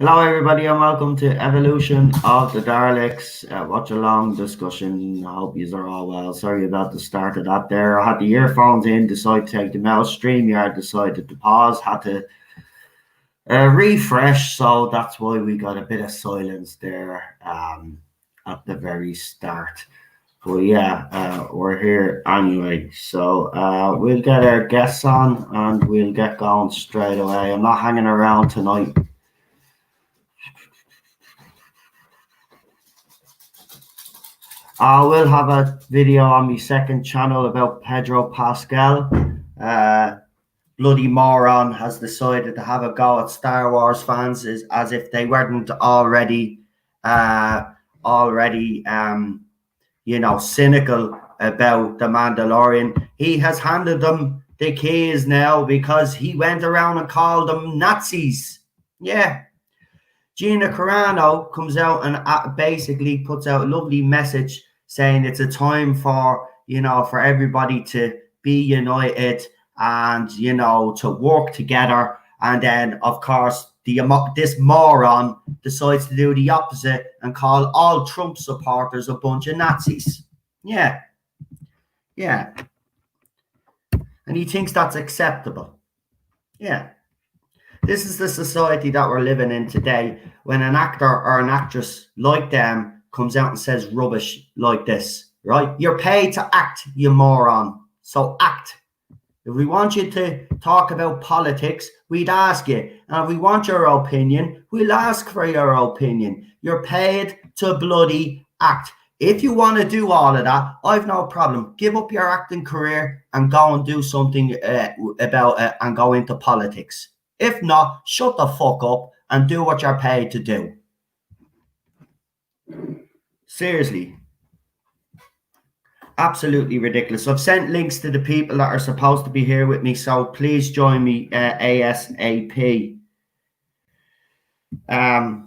Hello everybody and welcome to Evolution of the Daleks Watchalong discussion. I hope you are all well. Sorry about the start of that there. I had the earphones in, decided to take them out. StreamYard decided to pause, had to refresh, so that's why we got a bit of silence there at the very start. But yeah, we're here anyway. So we'll get our guests on and we'll get going straight away. I'm not hanging around tonight. I will have a video on my second channel about Pedro Pascal. Bloody moron has decided to have a go at Star Wars fans as if they weren't already cynical about the Mandalorian. He has handed them the keys now because he went around and called them Nazis. Yeah. Gina Carano comes out and basically puts out a lovely message saying it's a time for everybody to be united and, to work together. And then, of course, this moron decides to do the opposite and call all Trump supporters a bunch of Nazis. Yeah. Yeah. And he thinks that's acceptable. Yeah. This is the society that we're living in today when an actor or an actress like them comes out and says rubbish like this, right? You're paid to act, you moron. So act. If we want you to talk about politics, we'd ask you. And if we want your opinion, we'll ask for your opinion. You're paid to bloody act. If you want to do all of that, I've no problem. Give up your acting career and go and do something about it and go into politics. If not, shut the fuck up and do what you're paid to do. Seriously. Absolutely ridiculous. I've sent links to the people that are supposed to be here with me, so please join me ASAP. And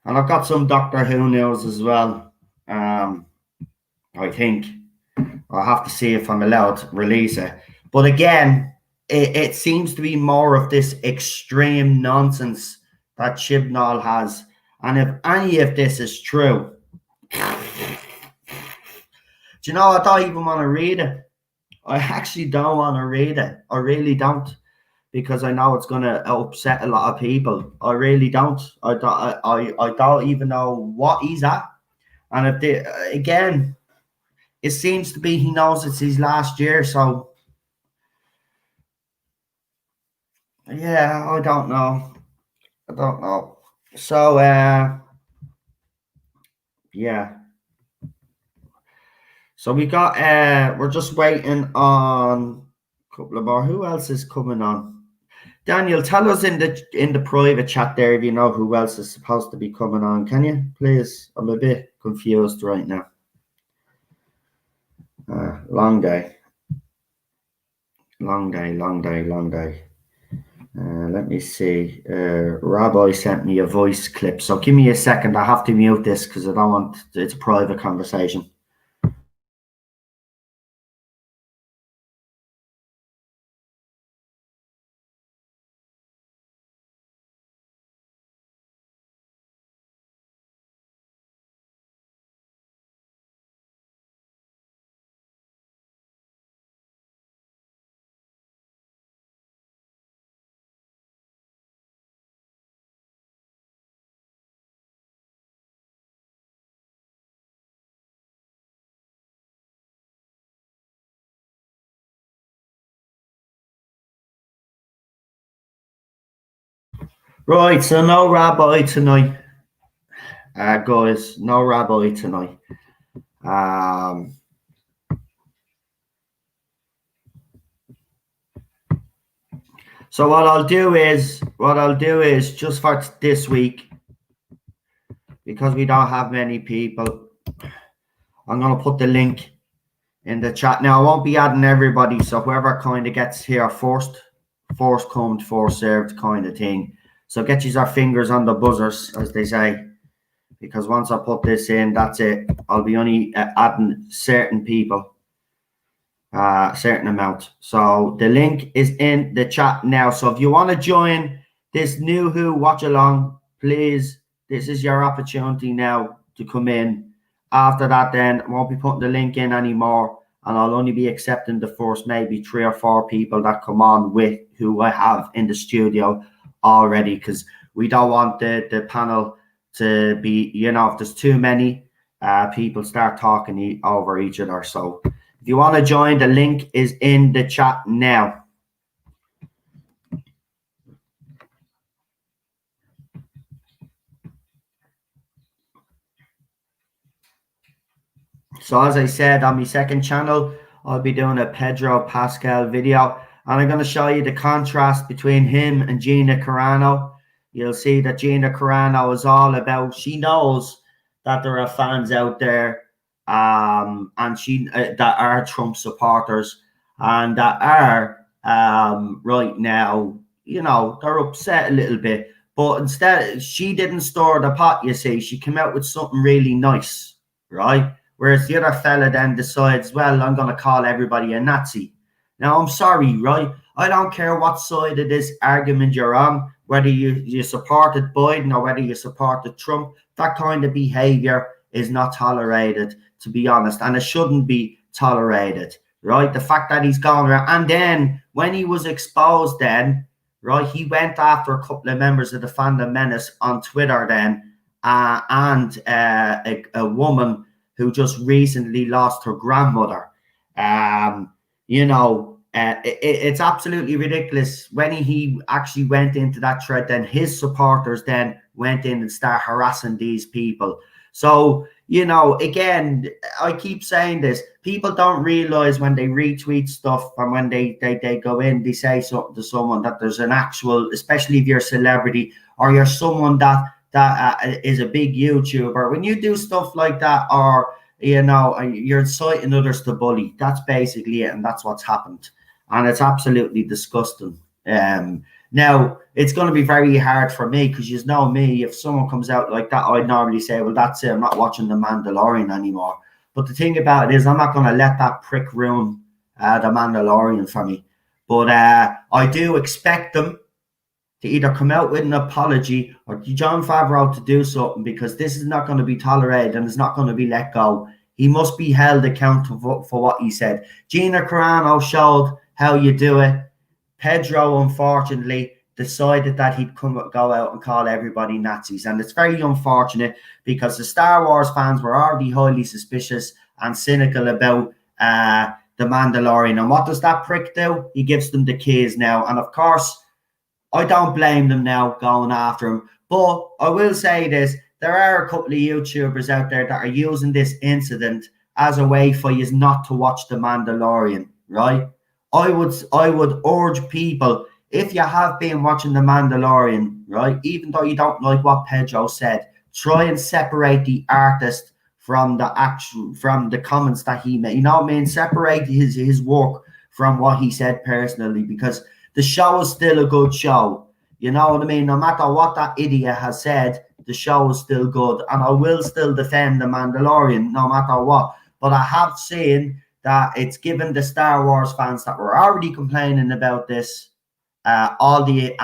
I've got some Doctor Who news as well. I think I'll have to see if I'm allowed to release it. But again, it seems to be more of this extreme nonsense that Chibnall has. And if any of this is true, do you know, I don't even want to read it. I actually don't want to read it. I really don't, because I know it's going to upset a lot of people. I really don't. I don't even know what he's at. And again, it seems to be he knows it's his last year. So, yeah, I don't know. So, yeah. So we got, we're just waiting on a couple of more. Who else is coming on? Daniel, tell us in the private chat there if you know who else is supposed to be coming on. Can you, please? I'm a bit confused right now. Long day. Let me see. Rabbi sent me a voice clip. So give me a second. I have to mute this because I don't want, it's a private conversation. Right, so no Rabbi tonight. Guys, no Rabbi tonight. So what I'll do is just for this week, because we don't have many people, I'm going to put the link in the chat. Now I won't be adding everybody, so whoever kind of gets here first come, first served kind of thing. So get your fingers on the buzzers, as they say, because once I put this in, that's it. I'll be only adding certain people, certain amount. So the link is in the chat now. So if you want to join this new Who watch along, please, this is your opportunity now to come in. After that, then I won't be putting the link in anymore, and I'll only be accepting the first maybe 3 or 4 people that come on with who I have in the studio already, because we don't want the panel to be, you know, if there's too many people start talking over each other. So if you want to join, the link is in the chat now. So as I said, on my second channel, I'll be doing a Pedro Pascal video, and I'm going to show you the contrast between him and Gina Carano. You'll see that Gina Carano is all about, she knows that there are fans out there and she that are Trump supporters and that are right now, you know, they're upset a little bit. But instead, she didn't stir the pot, you see. She came out with something really nice, right? Whereas the other fella then decides, well, I'm going to call everybody a Nazi. Now, I'm sorry, right? I don't care what side of this argument you're on, whether you supported Biden or whether you supported Trump. That kind of behavior is not tolerated, to be honest, and it shouldn't be tolerated, right? The fact that he's gone around, and then when he was exposed then, right, he went after a couple of members of the Phantom Menace on Twitter then, and a woman who just recently lost her grandmother. You know, it's absolutely ridiculous. When he actually went into that thread, then his supporters then went in and started harassing these people. So, you know, again, I keep saying this. People don't realize when they retweet stuff and when they go in, they say something to someone that there's an actual, especially if you're a celebrity or you're someone that is a big YouTuber. When you do stuff like that, or you know, you're inciting others to bully. That's basically it, and that's what's happened, and it's absolutely disgusting. Now it's going to be very hard for me because you know me. If someone comes out like that, I'd normally say, "Well, that's it. I'm not watching The Mandalorian anymore." But the thing about it is, I'm not going to let that prick ruin The Mandalorian for me. But I do expect them to either come out with an apology or Jon Favreau to do something, because this is not going to be tolerated and it's not going to be let go. He must be held accountable for what he said. Gina Carano showed how you do it. Pedro, unfortunately, decided that he'd go out and call everybody Nazis. And it's very unfortunate because the Star Wars fans were already highly suspicious and cynical about The Mandalorian. And what does that prick do? He gives them the keys now. And of course, I don't blame them now going after him. But I will say this, there are a couple of YouTubers out there that are using this incident as a way for you not to watch The Mandalorian, right? I would urge people, if you have been watching The Mandalorian, right, even though you don't like what Pedro said, try and separate the artist from the comments that he made. You know what I mean? Separate his work from what he said personally, because the show is still a good show. You know what I mean? No matter what that idiot has said, the show is still good. And I will still defend The Mandalorian no matter what. But I have seen that it's given the Star Wars fans that were already complaining about this, all the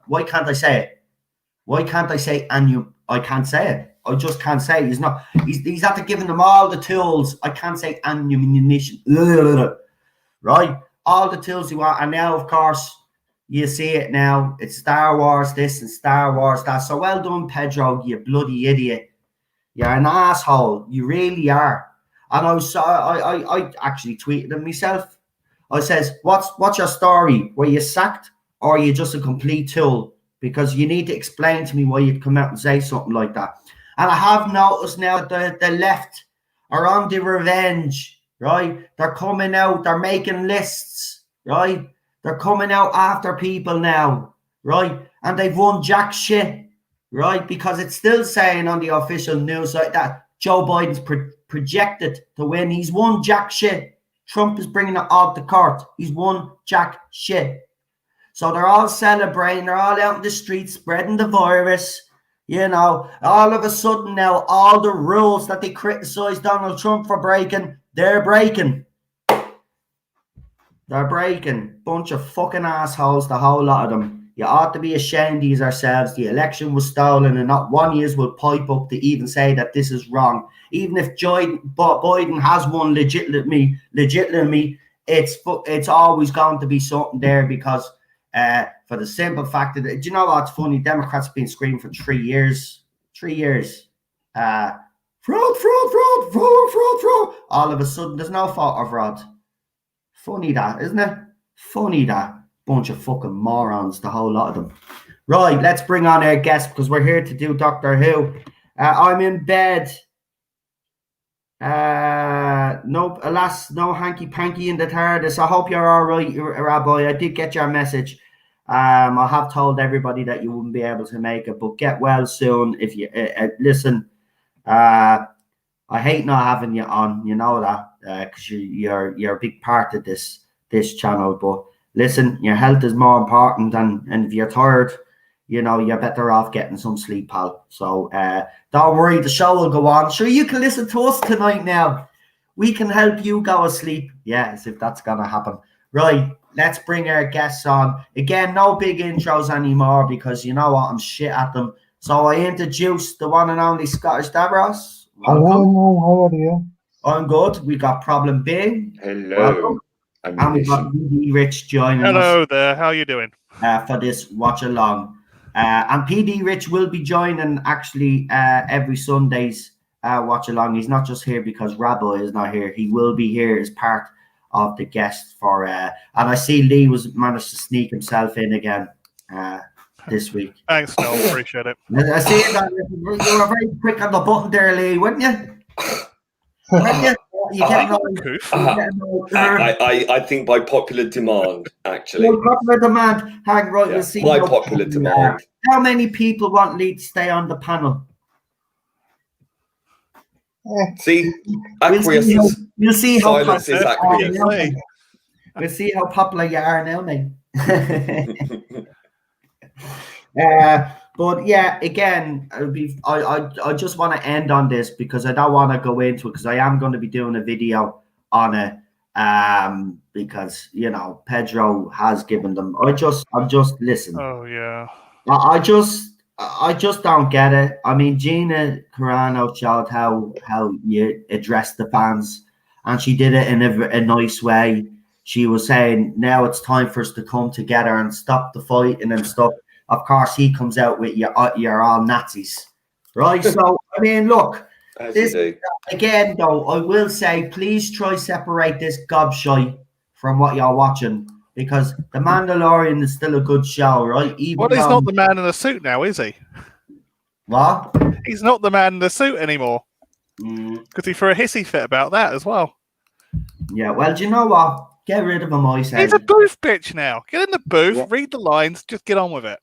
why can't I say it? Why can't I say I can't say it. I just can't say it. He's after giving them all the tools. I can't say ammunition. Right? All the tools you want. And now, of course, you see it now. It's Star Wars this and Star Wars that. So well done, Pedro, you bloody idiot. You're an asshole. You really are. And I actually tweeted him myself. I says, what's your story? Were you sacked or are you just a complete tool? Because you need to explain to me why you'd come out and say something like that. And I have noticed now that the left are on the revenge, right? They're coming out. They're making lists, right? They're coming out after people now, right? And they've won jack shit, right? Because it's still saying on the official news like that Joe Biden's projected to win. He's won jack shit. Trump is bringing it all to court. He's won jack shit. So they're all celebrating. They're all out in the streets spreading the virus. You know, all of a sudden now, all the rules that they criticize Donald Trump for breaking, they're breaking. They're breaking. Bunch of fucking assholes, the whole lot of them. You ought to be ashamed of yourselves. The election was stolen, and not one of you will pipe up to even say that this is wrong. Even if Biden has won legitimately, it's always going to be something there because for the simple fact that, do you know what's funny? Democrats have been screaming for 3 years. 3 years. Fraud. All of a sudden, there's no fault of fraud. Funny that, isn't it? Funny that. Bunch of fucking morons, the whole lot of them. Right, let's bring on our guest because we're here to do Doctor Who. I'm in bed. No, alas, no hanky-panky in the TARDIS. I hope you're all right, Rabbi. I did get your message. I have told everybody that you wouldn't be able to make it, but get well soon. If you listen, I hate not having you on. You know that because you're a big part of this channel. But listen, your health is more important, and if you're tired, you know you're better off getting some sleep, pal. So don't worry, the show will go on. Sure, you can listen to us tonight. Now we can help you go to sleep. Yes, if that's gonna happen. Right. Let's bring our guests on. Again, no big intros anymore because you know what? I'm shit at them. So I introduce the one and only Scottish Davros. Hello, how are you? I'm good. We got Problem Big. Hello. And we got PD Rich joining us. Hello there. How are you doing? For this watch along. And PD Rich will be joining actually every Sunday's watch along. He's not just here because Rabbi is not here. He will be here as part of the guest for and I see Lee managed to sneak himself in again this week. Thanks, Noel. Appreciate it. I see that you were very quick on the button there, Lee, weren't you? I think by popular demand, actually. By popular demand. Hang right, we'll see. By popular demand. How many people want Lee to stay on the panel? See, acquiescence. We'll see how silence is acquiescence. We'll see how popular you are now, mate. But yeah, again, I just want to end on this because I don't want to go into it because I am going to be doing a video on it. Because you know Pedro has given them. I'm just listen. Oh yeah. I just don't get it. I mean, Gina Carano showed how you address the fans, and she did it in a nice way. She was saying, now it's time for us to come together and stop the fighting and stuff. Of course, he comes out with you're all Nazis, right? So, I mean, look, this, again, though, I will say, please try separate this gobshite from what you're watching. Because The Mandalorian is still a good show, right? He's not the man in the suit now, is he? What? He's not the man in the suit anymore. Because he threw a hissy fit about that as well. Yeah, well, do you know what? Get rid of him, I say. He's a booth bitch now. Get in the booth, read the lines, just get on with it.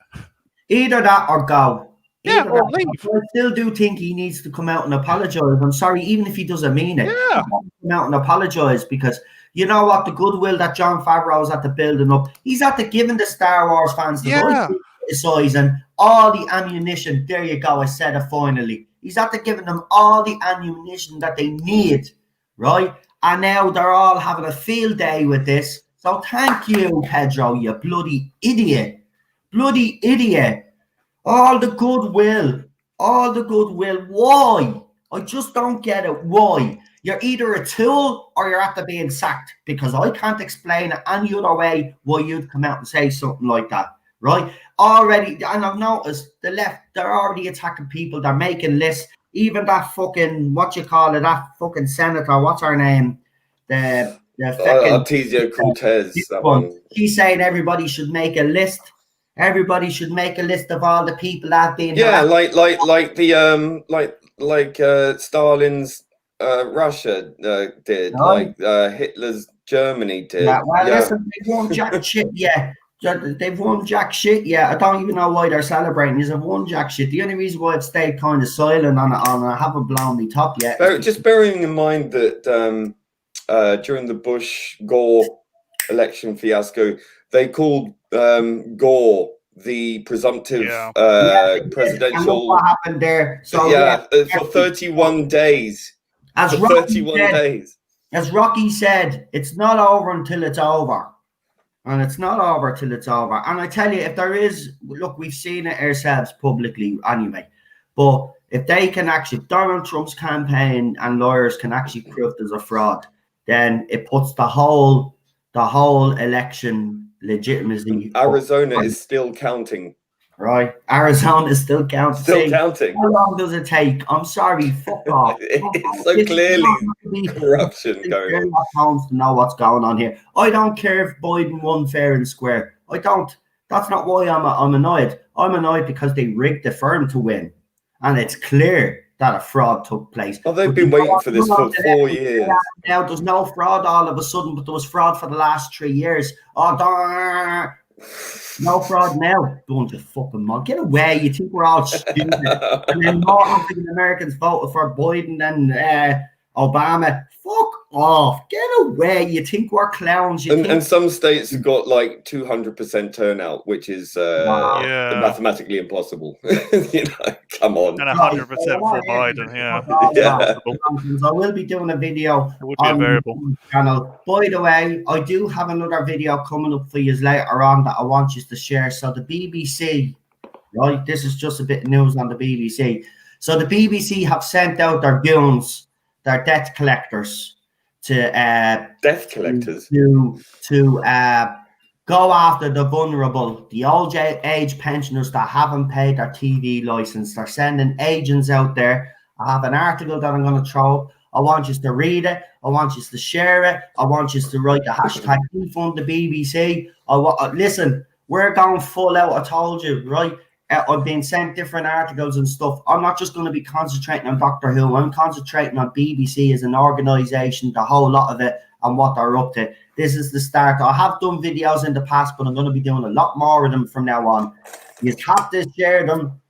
Either that or go. Yeah, or leave. I still do think he needs to come out and apologise. I'm sorry, even if he doesn't mean it. Yeah. Come out and apologise because you know what? The goodwill that Jon Favreau's at the building up, he's at the giving the Star Wars fans the size and all the ammunition. There you go. I said it finally. He's at the giving them all the ammunition that they need, right? And now they're all having a field day with this. So thank you, Pedro, you bloody idiot. Bloody idiot. All the goodwill. Why? I just don't get it. Why? You're either a tool or you're after being sacked because I can't explain it any other way why you'd come out and say something like that, right? Already, and I've noticed the left, they're already attacking people. They're making lists. Even that fucking, that fucking senator, what's her name? The Artesia Cortez, that one. She's saying everybody should make a list. Everybody should make a list of all the people that have been like Stalin's Russia did, like Hitler's Germany did. Yeah, well, listen, they won't jack shit yet. They've won jack shit. Yeah, I don't even know why they're celebrating. They've won jack shit. The only reason why I've stayed kind of silent on it, I haven't blown me top yet. Just bearing in mind that during the Bush-Gore election fiasco, they called Gore the presumptive presidential. And what happened there? So for 31 days. As for 31 days. As Rocky said, it's not over until it's over. And it's not over till it's over. And I tell you, if there is, look, we've seen it ourselves publicly anyway. But if they can actually, Donald Trump's campaign and lawyers can actually prove there's a fraud, then it puts the whole election legitimacy. Arizona is still counting. Right, Arizona is still counting. Still counting. How long does it take? I'm sorry, fuck off. It's so clearly corruption going on. To know what's going on here. I don't care if Biden won fair and square. I don't. That's not why I'm annoyed. I'm annoyed because they rigged the firm to win, and it's clear that a fraud took place. Oh, they've been waiting for this for 4 years. Now there's no fraud all of a sudden, but there was fraud for the last 3 years. Oh, no fraud now. Bunch of fucking mug. Get away. You think we're all stupid. And then more African Americans voted for Biden than Obama. Fuck off. Get away. You think we're clowns. And some states have got like 200% turnout, which is mathematically impossible. Come on. And 100% for Biden, yeah. I will be doing a video on the channel. By the way, I do have another video coming up for you later on that I want you to share. So the BBC, right? This is just a bit of news on the BBC. So the BBC have sent out their goons, their debt collectors, to go after the vulnerable, the old age pensioners that haven't paid their TV license. They're sending agents out there. I have an article that I'm going to throw up. I want you to read it. I want you to share it. I want you to write the hashtag defund the BBC. Listen, we're going full out. I told you, right? I've been sent different articles and stuff. I'm not just going to be concentrating on Doctor Who. I'm concentrating on BBC as an organisation, the whole lot of it, and what they're up to. This is the start. I have done videos in the past, but I'm going to be doing a lot more of them from now on. You have to share them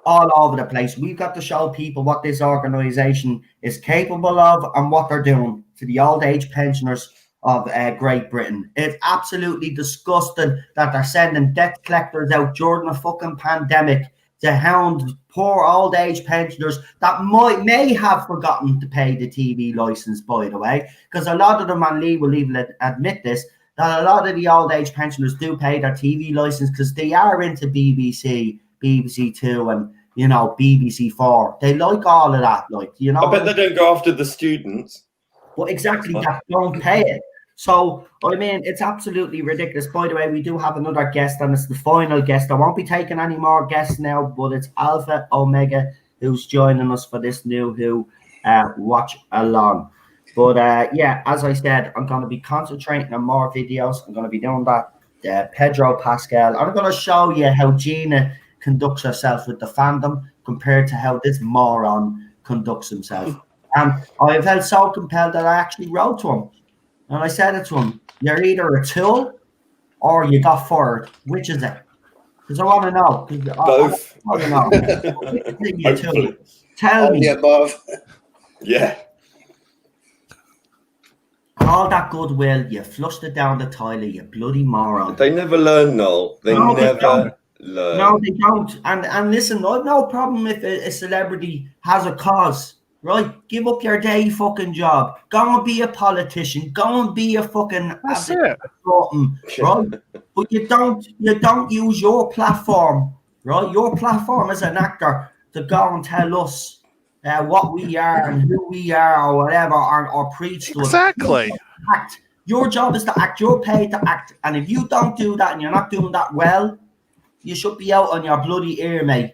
all over the place. We've got to show people what this organisation is capable of and what they're doing to the old age pensioners of Great Britain. It's absolutely disgusting that they're sending debt collectors out during a fucking pandemic to hound poor old age pensioners that may have forgotten to pay the TV license, by the way, because a lot of them, and Lee will even admit this, that a lot of the old age pensioners do pay their TV license because they are into BBC, BBC Two, and BBC Four. They like all of that, I bet they don't go after the students. Well, exactly, that don't pay it. So, I mean, it's absolutely ridiculous. By the way, we do have another guest, and it's the final guest. I won't be taking any more guests now, but it's Alpha Omega who's joining us for this new Who watch along. But, as I said, I'm going to be concentrating on more videos. I'm going to be doing that Pedro Pascal. I'm going to show you how Gina conducts herself with the fandom compared to how this moron conducts himself. And I felt so compelled that I actually wrote to him. And I said it to him, you're either a tool or you got fired. Which is it? Because I want to know. Both. I want to know. Tell me. Above. Yeah. All that goodwill, you flushed it down the toilet, you bloody moron. They never learn, Noel. They never learn. No, they don't. And listen, I've no problem if a celebrity has a cause. Right, give up your day fucking job. Go and be a politician. Go and be a fucking right? But you don't use your platform, right? Your platform as an actor to go and tell us what we are and who we are or whatever, or preach to us. Exactly. Act. Your job is to act. You're paid to act, and if you don't do that and you're not doing that well, you should be out on your bloody ear, mate.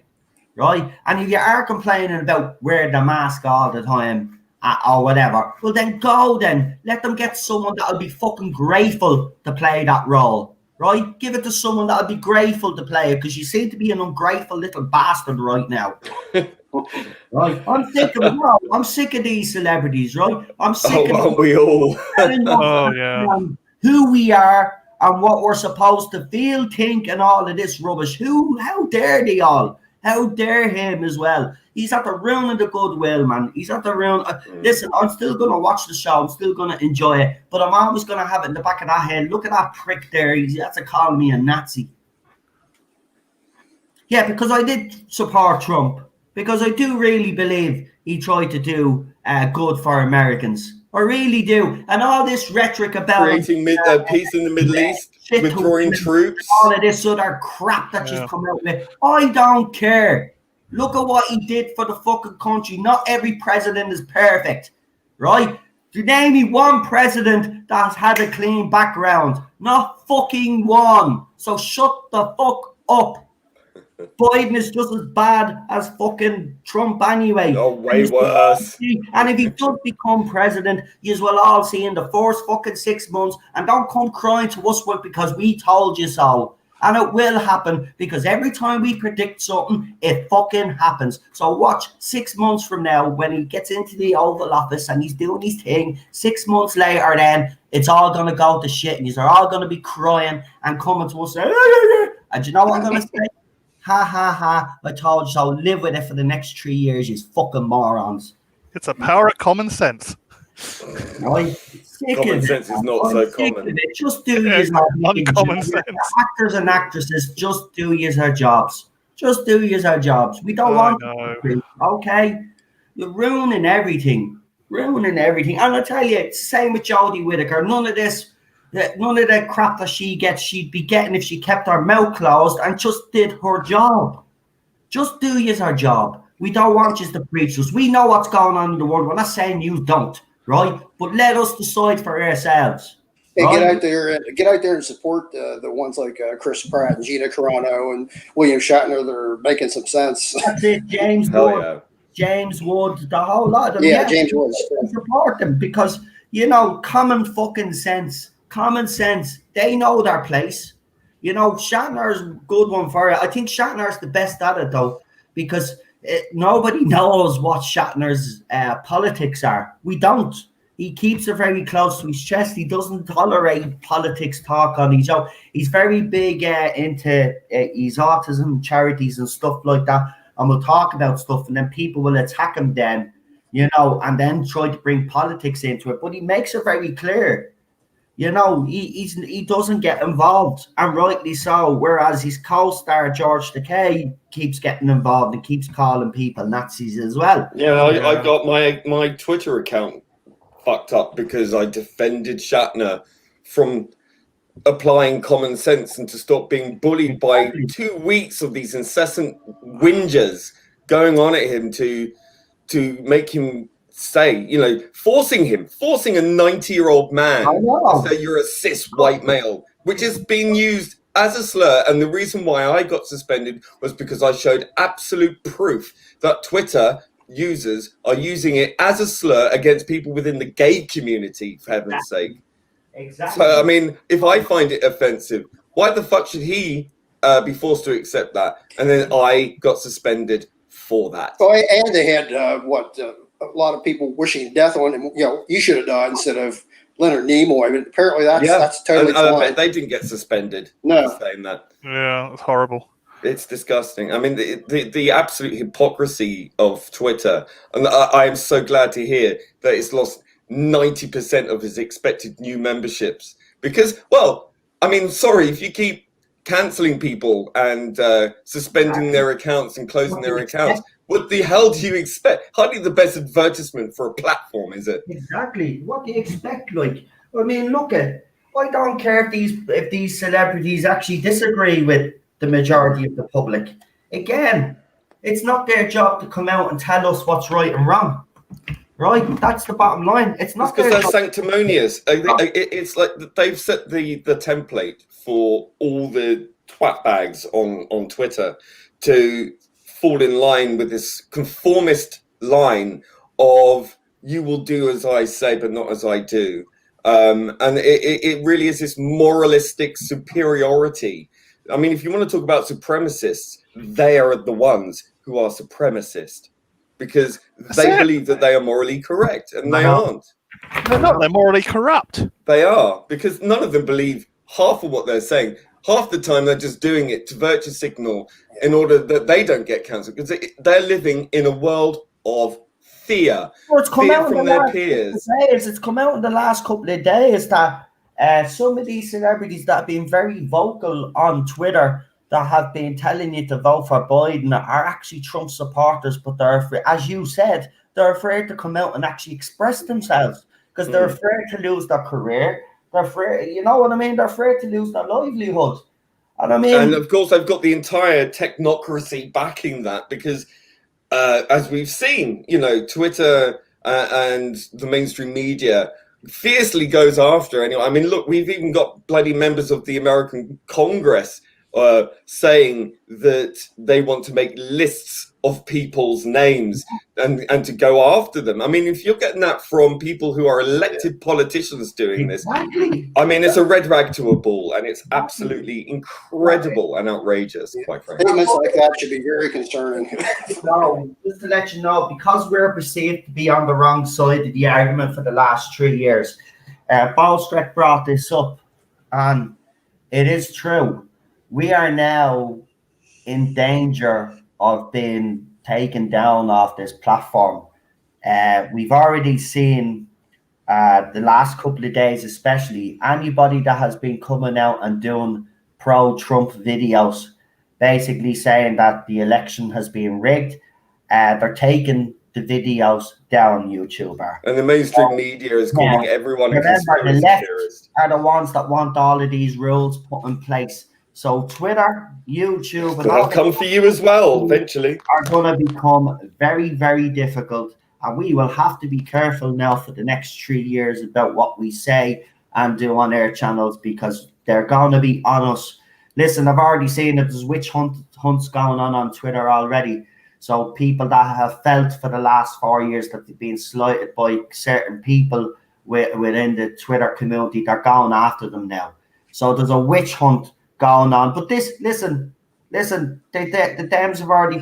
Right? And if you are complaining about wearing the mask all the time or whatever, well then go then. Let them get someone that'll be fucking grateful to play that role. Right? Give it to someone that'll be grateful to play it, because you seem to be an ungrateful little bastard right now. Right? I'm sick of it. No, I'm sick of these celebrities, right? I'm sick of we all? who we are and what we're supposed to feel, think, and all of this rubbish. How dare they all? How dare him as well? He's at the ruining the goodwill, man. He's at the ruin. Listen, I'm still going to watch the show. I'm still going to enjoy it. But I'm always going to have it in the back of that head. Look at that prick there. That's calling me a Nazi. Yeah, because I did support Trump. Because I do really believe he tried to do good for Americans. I really do. And all this rhetoric about creating peace in the Middle East, withdrawing troops, all of this other crap that just come out with. I don't care. Look at what he did for the fucking country. Not every president is perfect, right? Name me one president that's had a clean background. Not fucking one. So shut the fuck up. Biden is just as bad as fucking Trump anyway. Oh, way worse. And if he does become president, you will all see in the first fucking 6 months, and don't come crying to us because we told you so. And it will happen, because every time we predict something, it fucking happens. So watch 6 months from now when he gets into the Oval Office and he's doing his thing. 6 months later, then it's all going to go to shit, and you're all going to be crying and coming to us and you know what I'm going to say? Ha ha ha, I told you so. Live with it for the next 3 years, you fucking morons. It's a power of common sense. Common sense is not so common. Just do uncommon sense. Actors and actresses, just do your jobs. Just do your jobs. We don't want to, okay? You're ruining everything. And I tell you, same with Jodie Whittaker. None of the crap that she gets, she'd be getting if she kept her mouth closed and just did her job. Just do your job. We don't want you to preach us. We know what's going on in the world. We're not saying you don't, right? But let us decide for ourselves. Hey, right? Get out there and support the ones like Chris Pratt and Gina Carano and William Shatner that are making some sense. That's it, James Wood. Yeah. James Wood, the whole lot of them. Yeah, James Wood. Support them because, common fucking sense. Common sense. They know their place. Shatner's a good one for it. I think Shatner's the best at it, though, because nobody knows what Shatner's politics are. We don't. He keeps it very close to his chest. He doesn't tolerate politics talk on his show. He's very big into his autism charities and stuff like that. And we'll talk about stuff, and then people will attack him then, and then try to bring politics into it. But he makes it very clear. He doesn't get involved, and rightly so. Whereas his co-star George Takei keeps getting involved and keeps calling people Nazis as well. Yeah, I got my Twitter account fucked up because I defended Shatner from applying common sense and to stop being bullied by 2 weeks of these incessant whingers going on at him to make him say, forcing a 90-year-old man to say you're a cis white male, which is being used as a slur. And the reason why I got suspended was because I showed absolute proof that Twitter users are using it as a slur against people within the gay community, for heaven's sake. Exactly. So, if I find it offensive, why the fuck should he be forced to accept that? And then I got suspended for that. Oh, and they had a lot of people wishing death on him. You should have died instead of Leonard Nimoy. But apparently that's totally fine. I bet they didn't get suspended. No, for saying that. Yeah, it's horrible. It's disgusting. I mean, the absolute hypocrisy of Twitter, and I am so glad to hear that it's lost 90% of its expected new memberships. Because, sorry, if you keep cancelling people and suspending their accounts and closing their accounts, what the hell do you expect? Hardly the best advertisement for a platform, is it? Exactly. What do you expect? I don't care if these celebrities actually disagree with the majority of the public. Again, it's not their job to come out and tell us what's right and wrong. Right? That's the bottom line. It's not because they're sanctimonious. It's like they've set the template for all the twat bags on Twitter to fall in line with this conformist line of you will do as I say but not as I do. And it really is this moralistic superiority. I mean, if you want to talk about supremacists, they are the ones who are supremacist because they believe that they are morally correct, and they aren't. They're not. They're morally corrupt. They are, because none of them believe half of what they're saying. Half the time, they're just doing it to virtue signal in order that they don't get cancelled, because they're living in a world of fear. Well, it's come fear out from their peers. It's come out in the last couple of days that some of these celebrities that have been very vocal on Twitter that have been telling you to vote for Biden are actually Trump supporters, but they're afraid, as you said, they're afraid to come out and actually express themselves because they're afraid to lose their career. They're afraid, you know what I mean? They're afraid to lose their livelihood. And I mean, and of course, I've got the entire technocracy backing that, because as we've seen, you know, Twitter and the mainstream media fiercely goes after anyone. I mean, look, we've even got bloody members of the American Congress saying that they want to make lists of people's names and to go after them. I mean, if you're getting that from people who are elected politicians doing this, I mean, it's a red rag to a bull, and it's absolutely incredible and outrageous, quite frankly. Statements like that should be very concerning. No, just to let you know, because we're perceived to be on the wrong side of the argument for the last 3 years, Ballstreck brought this up, and it is true. We are now in danger of being taken down off this platform. We've already seen the last couple of days, especially, anybody that has been coming out and doing pro-Trump videos, basically saying that the election has been rigged. They're taking the videos down YouTube. And the mainstream media is calling everyone a conspiracy theorist. Are the ones that want all of these rules put in place. So Twitter, YouTube, and they'll come for you as well eventually. Are going to become very, very difficult, and we will have to be careful now for the next 3 years about what we say and do on our channels, because they're going to be on us. Listen, I've already seen that there's witch hunts going on Twitter already. So people that have felt for the last 4 years that they've been slighted by certain people within the Twitter community, they're going after them now. So there's a witch hunt going on. But listen, the Dems have already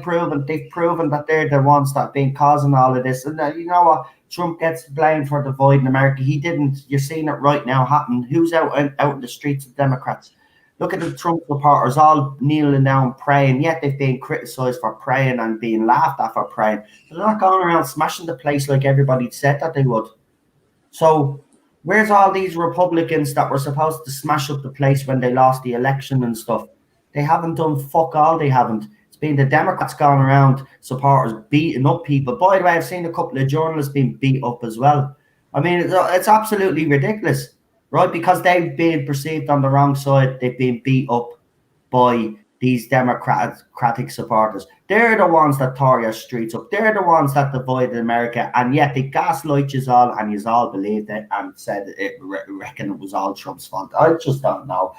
they've proven that they're the ones that have been causing all of this. And you know what? Trump gets blamed for dividing America. He didn't. You're seeing it right now happen. Who's out in the streets of Democrats? Look at the Trump supporters all kneeling down praying, yet they've been criticised for praying and being laughed at for praying. They're not going around smashing the place like everybody said that they would. So where's all these Republicans that were supposed to smash up the place when they lost the election and stuff? They haven't done fuck all, they haven't. It's been the Democrats going around, supporters beating up people. By the way, I've seen a couple of journalists being beat up as well. I mean, it's absolutely ridiculous. Right, because they've been perceived on the wrong side, they've been beat up by these democratic supporters. They're the ones that tore your streets up. They're the ones that divided America, and yet they gaslight you all, and you all believed it and said reckon it was all Trump's fault. I just don't know.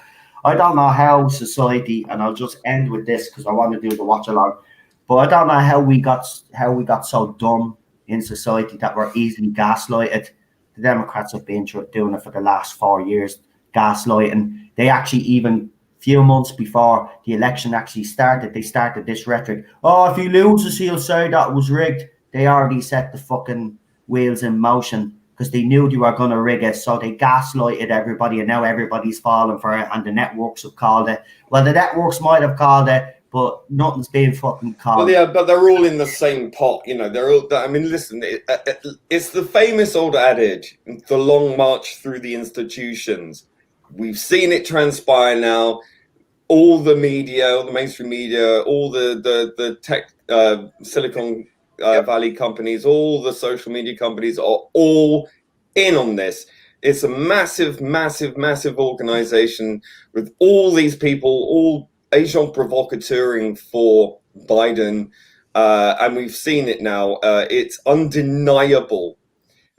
I don't know how society, and I'll just end with this because I want to do the watch along. But I don't know how we got so dumb in society that we're easily gaslighted. The Democrats have been doing it for the last 4 years, gaslighting. They actually, even a few months before the election actually started, they started this rhetoric. Oh, if he loses, he'll say that it was rigged. They already set the fucking wheels in motion because they knew they were going to rig it. So they gaslighted everybody, and now everybody's falling for it, and the networks have called it. Well, the networks might have called it, but nothing's being fucking called. Well, yeah, but they're all in the same pot, you know. They're all. I mean, listen, it's the famous old adage: "The long march through the institutions." We've seen it transpire now. All the media, all the mainstream media, all the tech, Silicon Valley companies, all the social media companies are all in on this. It's a massive, massive, massive organization with all these people, all agent provocateuring for Biden, and we've seen it now. It's undeniable.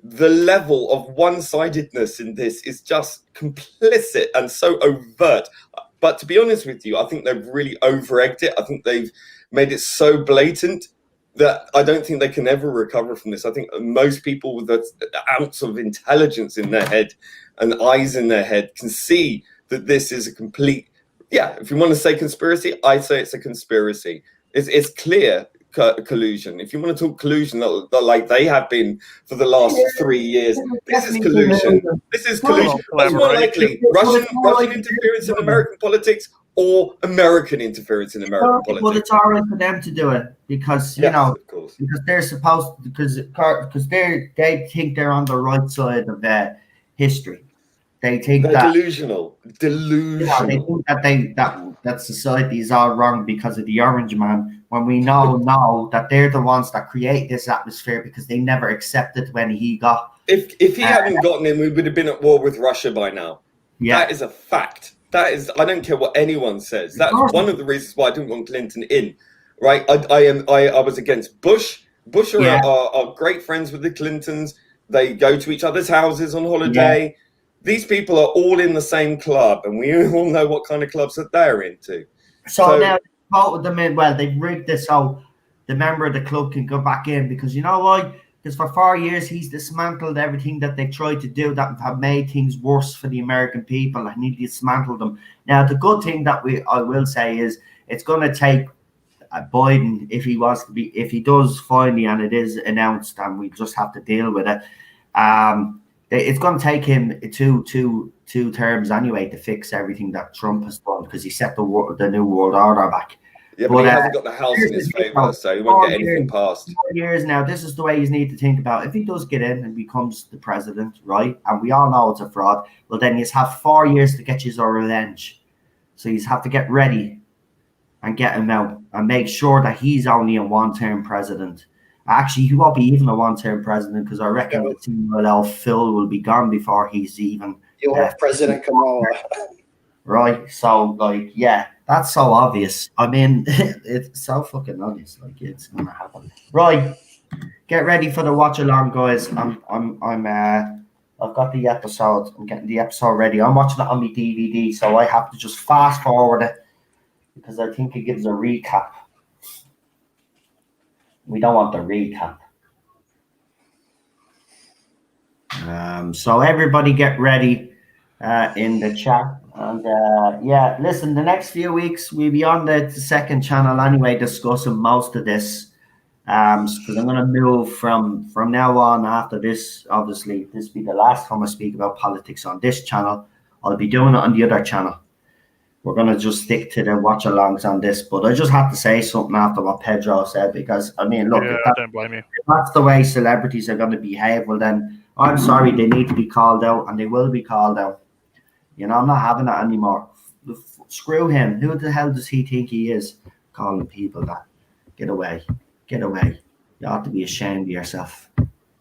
The level of one-sidedness in this is just complicit and so overt. But to be honest with you, I think they've really over-egged it. I think they've made it so blatant that I don't think they can ever recover from this. I think most people with an ounce of intelligence in their head and eyes in their head can see that this is a complete... Yeah, if you want to say conspiracy, I say it's a conspiracy. It's clear, collusion. If you want to talk collusion, like they have been for the last 3 years, this is collusion. This is collusion. What's more likely, Russian interference in American politics or American interference in American politics? Well, it's all right for them to do it because of course. because they're supposed because they think they're on the right side of history. They think they're that delusional. Yeah, they think that society is all wrong because of the Orange Man. When we know that they're the ones that create this atmosphere because they never accepted when he got. If he hadn't gotten in, we would have been at war with Russia by now. Yeah, that is a fact. That is, I don't care what anyone says. That's one of the reasons why I didn't want Clinton in. Right? I was against Bush. Bush are great friends with the Clintons. They go to each other's houses on holiday. Yeah. These people are all in the same club, and we all know what kind of clubs that they're into. So now they voted them in. Well, they've rigged this so the member of the club can go back in because you know why? Because for 4 years he's dismantled everything that they tried to do that have made things worse for the American people, and he dismantled them. Now, the good thing that I will say is it's going to take Biden if he does finally, and it is announced, and we just have to deal with it. It's going to take him two terms anyway to fix everything that Trump has done because he set the new world order back. Yeah, but he hasn't got the House in his favour, so he won't get anything passed. 4 years now, this is the way you need to think about it. If he does get in and becomes the president, right, and we all know it's a fraud, well, then you have 4 years to get his revenge. So you have to get ready and get him out and make sure that he's only a one-term president. Actually, he won't be even a one-term president because I reckon the team Phil will be gone before he's even. You'll have President Kamala. Right. So, that's so obvious. I mean, it's so fucking obvious. It's gonna happen. Right. Get ready for the watch along, guys. I've got the episode. I'm getting the episode ready. I'm watching it on my DVD, so I have to just fast forward it because I think it gives a recap. We don't want the recap. So everybody get ready in the chat. And listen, the next few weeks we'll be on the second channel anyway discussing most of this. Because I'm going to move from now on after this. Obviously, this will be the last time I speak about politics on this channel. I'll be doing it on the other channel. We're going to just stick to the watch-alongs on this. But I just have to say something after what Pedro said because, I mean, look, I don't blame you. If that's the way celebrities are going to behave, well then, I'm sorry, they need to be called out and they will be called out. You know, I'm not having that anymore. Screw him. Who the hell does he think he is? Calling people that. Get away. Get away. You ought to be ashamed of yourself,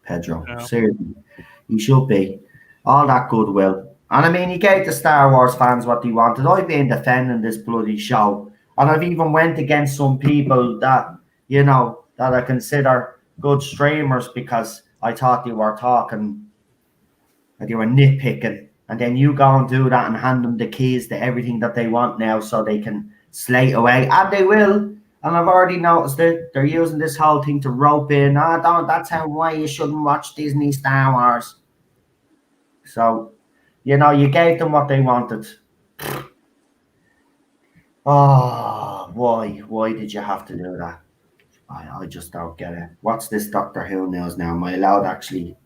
Pedro. Yeah. Seriously. You should be. All that goodwill. And I mean, he gave the Star Wars fans what they wanted. I've been defending this bloody show. And I've even went against some people that, you know, that I consider good streamers because I thought they were talking, they were nitpicking. And then you go and do that and hand them the keys to everything that they want now so they can slate away. And they will. And I've already noticed that they're using this whole thing to rope in. That's why you shouldn't watch Disney Star Wars. So, you know, you gave them what they wanted. Oh, why? Why did you have to do that? I just don't get it. What's this Doctor Who news now? Am I allowed to actually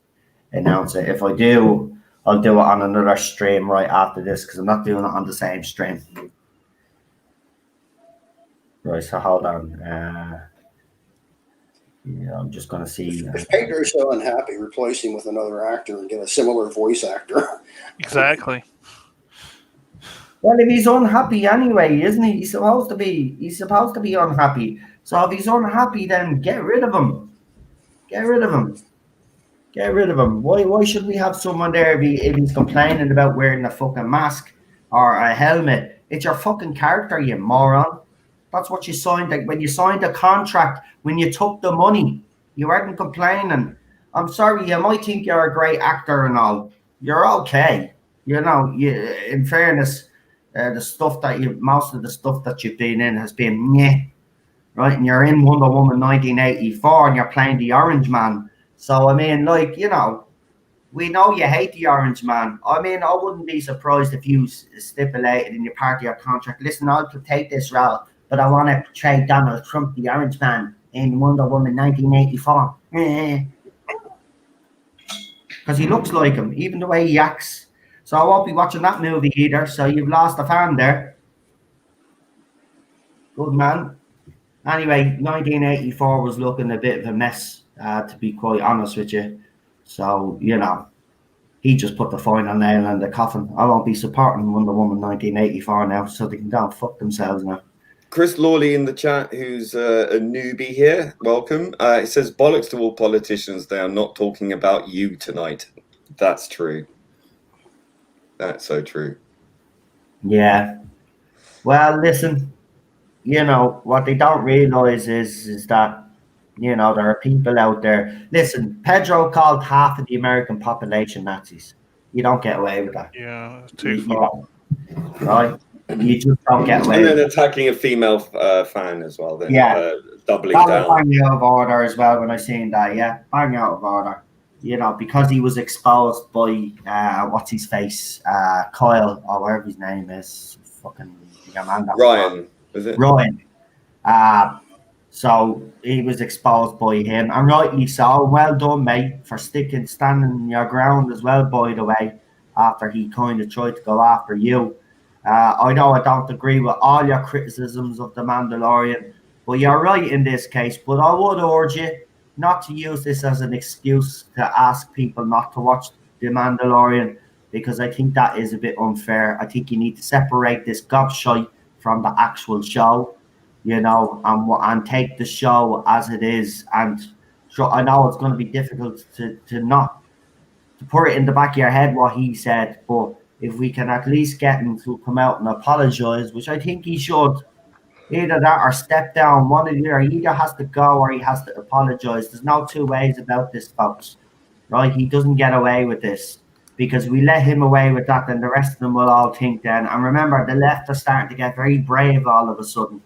announce it? If I do, I'll do it on another stream right after this because I'm not doing it on the same stream. Right, so hold on. I'm just going to see. If Pedro's so unhappy, replace him with another actor and get a similar voice actor. Exactly. Well, if he's unhappy anyway, isn't he? He's supposed to be unhappy. So if he's unhappy, then get rid of him. Get rid of him. Get rid of him. Why should we have someone there if he's complaining about wearing a fucking mask or a helmet? It's your fucking character, you moron. That's what you signed. Like when you signed the contract, when you took the money, you weren't complaining. I'm sorry, you might think you're a great actor and all. You're okay. You know, in fairness, most of the stuff that you've been in has been meh, right? And you're in Wonder Woman 1984 and you're playing the Orange Man. So, I mean, like, you know, we know you hate the Orange Man. I mean, I wouldn't be surprised if you stipulated in your part of your contract, listen, I'll take this role, but I want to portray Donald Trump, the Orange Man. in Wonder Woman 1984. Because he looks like him, even the way he acts. So I won't be watching that movie either. So you've lost a fan there. Good man. Anyway, 1984 was looking a bit of a mess, to be quite honest with you. So, you know, he just put the final nail in the coffin. I won't be supporting Wonder Woman 1984 now, so they can go and fuck themselves now. Chris Lawley in the chat, who's a newbie here, welcome. It says, bollocks to all politicians, they are not talking about you tonight. That's true. That's so true. Yeah. Well, listen, you know, what they don't realise is that, you know, there are people out there. Listen, Pedro called half of the American population Nazis. You don't get away with that. Yeah, too far. Right? You just don't get away And with then it. attacking a female fan as well. Then, Yeah. doubling That down. was bang out of order as well when I seen that, yeah. Bang out of order. You know, because he was exposed by, what's his face? Kyle, or whatever his name is. Fucking Amanda. Ryan, is it? Ryan. So he was exposed by him, and rightly so. Well done, mate, for standing your ground as well, by the way, after he kind of tried to go after you. I know I don't agree with all your criticisms of The Mandalorian, but you're right in this case. But I would urge you not to use this as an excuse to ask people not to watch The Mandalorian, because I think that is a bit unfair. I think you need to separate this gobshite from the actual show, you know, and take the show as it is. And sure, I know it's going to be difficult to put it in the back of your head what he said, but if we can at least get him to come out and apologize, which I think he should, either that or step down. One of the other, he either has to go or he has to apologize. There's no two ways about this, folks. Right? He doesn't get away with this, because we let him away with that, then the rest of them will all think then. And remember, the left are starting to get very brave all of a sudden.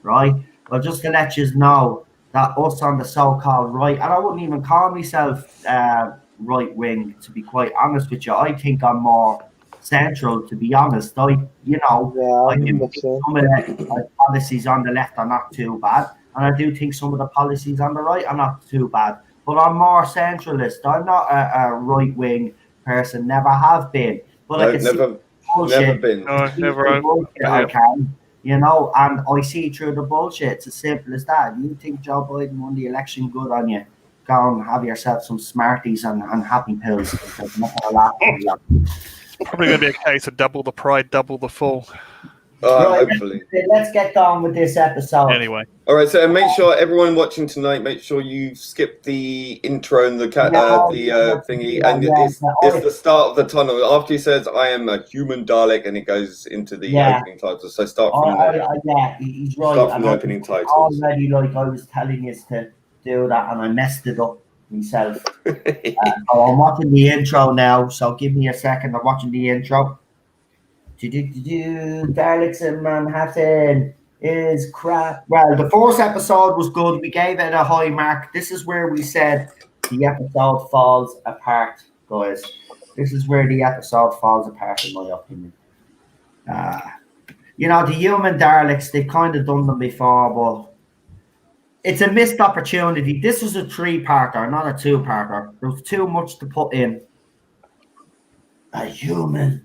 Right? Well, just to let you know that us on the so-called right, and I wouldn't even call myself right wing, to be quite honest with you. I think I'm more central, to be honest. I think some of the policies on the left are not too bad, and I do think some of the policies on the right are not too bad. But I'm more centralist. I'm not a right wing person. Never have been. But I can never been. No, never. I can. You know, and I see through the bullshit. It's as simple as that. You think Joe Biden won the election, good on you. Go and have yourself some Smarties and happy pills. Probably going to be a case of double the pride, double the fall. Right, Hopefully. let's get on with this episode. Anyway. All right, so make sure everyone watching tonight, make sure you skip the intro and the thingy, and it's the start of the tunnel. After he says, "I am a human Dalek," and it goes into the opening titles. So start from he's right. Start from the opening titles. Already, like I was telling you to do that, and I messed it up myself. I'm watching the intro now, so give me a second. I'm watching the intro. Daleks in Manhattan is crap. Well, the first episode was good. We gave it a high mark. This is where we said the episode falls apart, guys. This is where the episode falls apart, in my opinion. You know, the human Daleks, they've kind of done them before, but it's a missed opportunity. This was a 3-parter, not a 2-parter. There was too much to put in. A human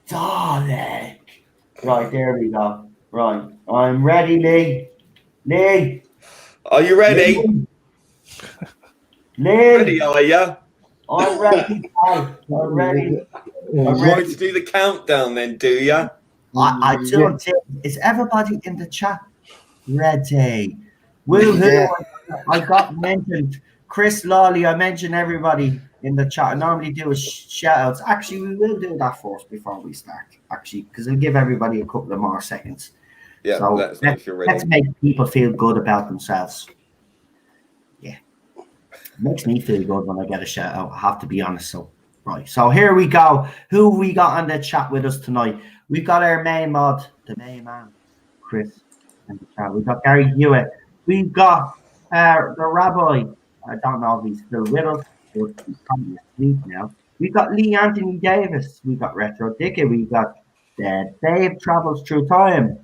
Dalek. Right, there we go. Right, I'm ready, Lee. Lee. Are you ready? Lee. Ready, are you? I'm ready. I'm ready. I'm ready to do the countdown then, do you? I do. Is everybody in the chat ready? Woohoo! I got mentioned. Chris Lawley, I mentioned everybody in the chat. I normally do a shout outs. Actually, we will do that first before we start, actually, because it'll give everybody a couple of more seconds. Yeah, so let's make people feel good about themselves. Yeah. It makes me feel good when I get a shout out, I have to be honest. So, right. So here we go. Who we got on the chat with us tonight? We've got our main mod, the main man, Chris. In the chat. We've got Gary Hewitt. We've got the rabbi. I don't know if he's still with us. He's probably asleep now. We've got Lee Anthony Davis. We've got Retro Dicky. We've got Dave Travels Through Time.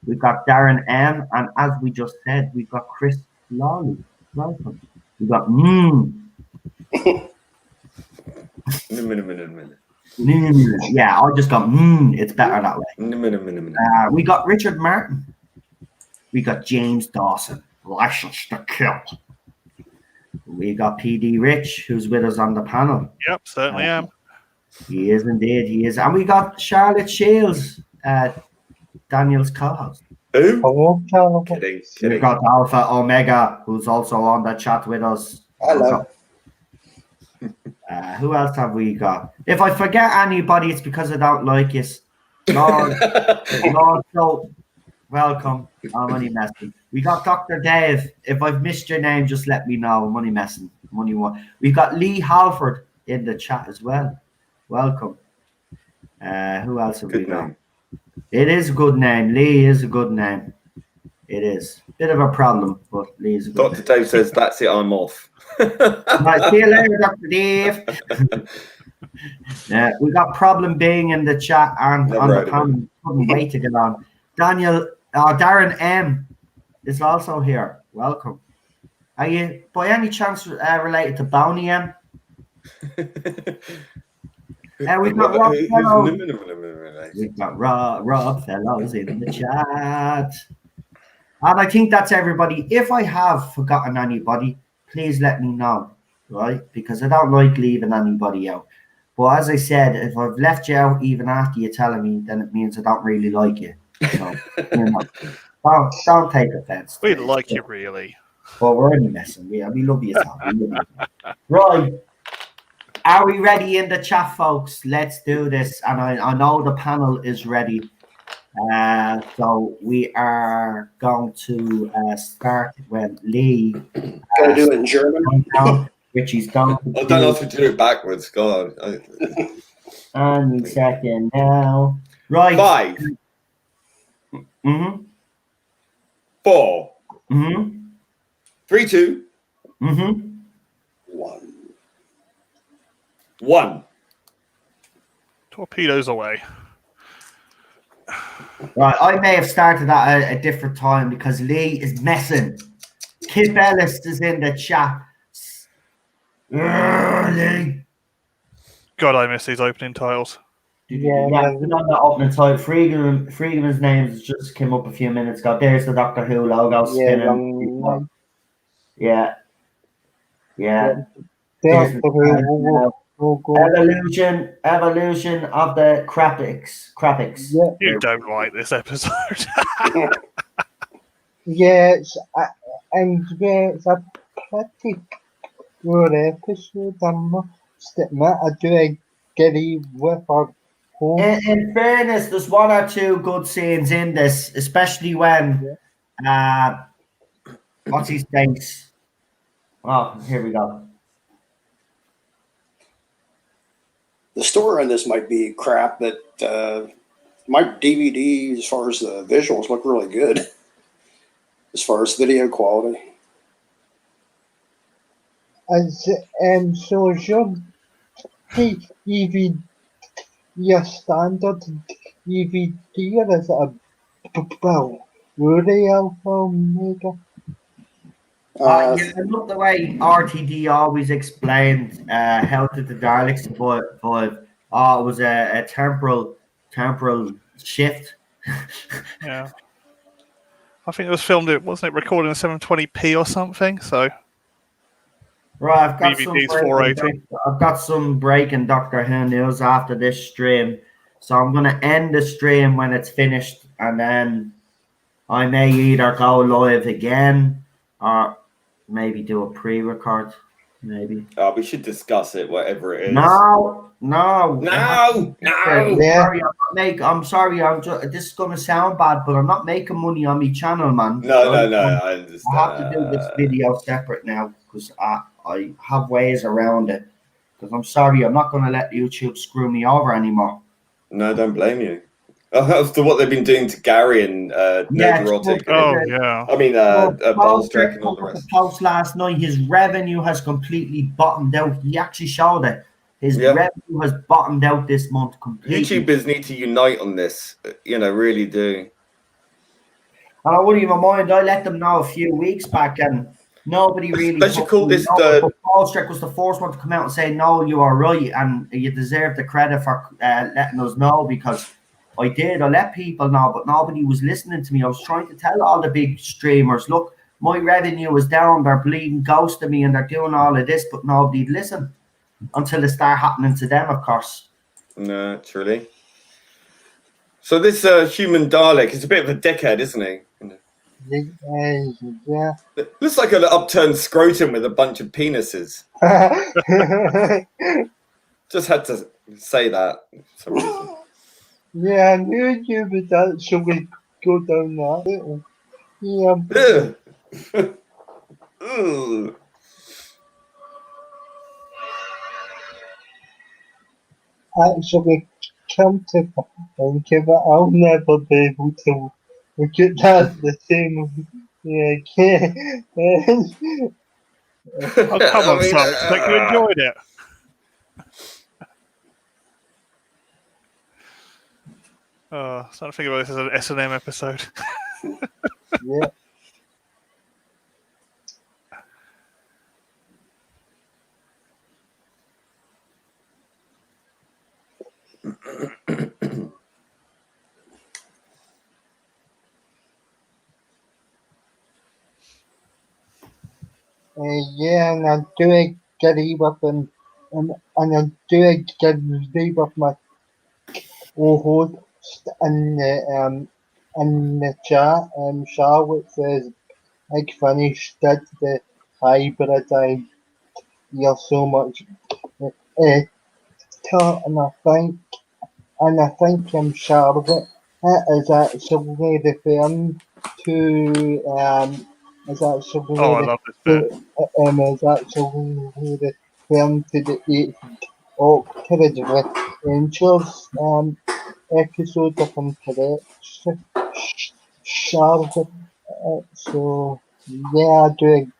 We've got Darren M. And as we just said, we've got Chris Lolly. Welcome. We got In a minute. Yeah, I just got it's better that way. In a minute. We got Richard Martin. We got James Dawson, License to Kill. We got PD Rich, who's with us on the panel. Yep, certainly am. He is indeed, he is. And we got Charlotte Shields, Daniel's co-host. Who? Hello, Charlie. Kidding. We've got Alpha Omega, who's also on the chat with us. Hello. Who else have we got? If I forget anybody, it's because I don't like you. Lord, so welcome. I'm only messing. We got Dr. Dave. If I've missed your name, just let me know. I'm only messing. We've got Lee Halford in the chat as well. Welcome. Who else have we got? It is a good name. Lee is a good name. It is. Bit of a problem, but Lee is a good Dr. Dave says, that's it, I'm off. Right, see you later, Dr. Dave. We got Problem being in the chat and on the panel. Couldn't wait to get on. Darren M is also here. Welcome. Are you, by any chance, related to Bounty M? We've got Rob Fellows. We've got Rob Fellows in the chat. And I think that's everybody. If I have forgotten anybody, please let me know, right? Because I don't like leaving anybody out. But as I said, if I've left you out even after you're telling me, then it means I don't really like you. So, don't take offense. We like you, really. But we're only messing. We love you, Tom. Right. Are we ready in the chat, folks? Let's do this. And I know the panel is ready. So we are going to start when Lee. Going to do it in German. Which he's going to I don't know if to do it backwards. God. And second now. Right. 5. 4. 3, 2. 1. Torpedoes away. Right, I may have started at a different time because Lee is messing. Kip Ellis is in the chat. Lee. God, I miss these opening titles. Yeah, on the opening title. Freeman's name just came up a few minutes ago. There's the Doctor Who logo spinning. Yeah. Evolution of the Crapics. You don't like this episode. Yes, and it's a pretty good episode. I must admit, I do agree with her. In fairness, there's one or two good scenes in this, especially when what's his face? Oh, here we go. The story on this might be crap, but my DVD, as far as the visuals, look really good. As far as video quality. So should DVD your standard DVD, or is it a Blu-ray Omega? I love the way RTD always explained how did the Daleks survive. It was a temporal shift. Yeah. I think it was filmed, wasn't it recorded in 720p or something? So Right, I've got some breaking Doctor Who news after this stream. So I'm gonna end the stream when it's finished, and then I may either go live again or maybe do a pre-record. Maybe. We should discuss it, whatever it is. No. I'm sorry. This is gonna sound bad, but I'm not making money on my channel, man. No. I understand. I have to do this video separate now because I have ways around it. Because I'm sorry, I'm not gonna let YouTube screw me over anymore. No, don't blame you. After what they've been doing to Gary and Nerdrotic. I mean, Bolstrek and all the rest. Post last night, his revenue has completely bottomed out. He actually showed it. His revenue has bottomed out this month completely. YouTubers need to unite on this, really do. And I wouldn't even mind. I let them know a few weeks back, and Nobody really. They should call this but Paul Strick was the first one to come out and say, "No, you are right, and you deserve the credit for letting us know," because I did. I let people know, but nobody was listening to me. I was trying to tell all the big streamers, "Look, my revenue is down. They're bleeding ghosting me, and they're doing all of this," but nobody'd listen until it started happening to them, of course. Naturally. So this human Dalek is a bit of a dickhead, isn't he? Yeah. Looks like an upturned scrotum with a bunch of penises. Just had to say that for some reason. Yeah, I knew you would actually go down that. Yeah. Ugh. Ugh. Actually, come to think of it, I'll never be able to look at that the same way again. Oh, come on, Simon. Like you enjoyed it. Oh, starting to think about this as an S&M episode. Yeah. Yeah, and I do agree with him, and I do agree with my co-host in the chat. Charlotte says, "I finished did the hybrid idea so much." And I think Charlotte is actually referring to is actually Oh, I love this bit. is actually referring to the 8th Octave with Rangers episode if I'm correct, Charlotte. So yeah, I do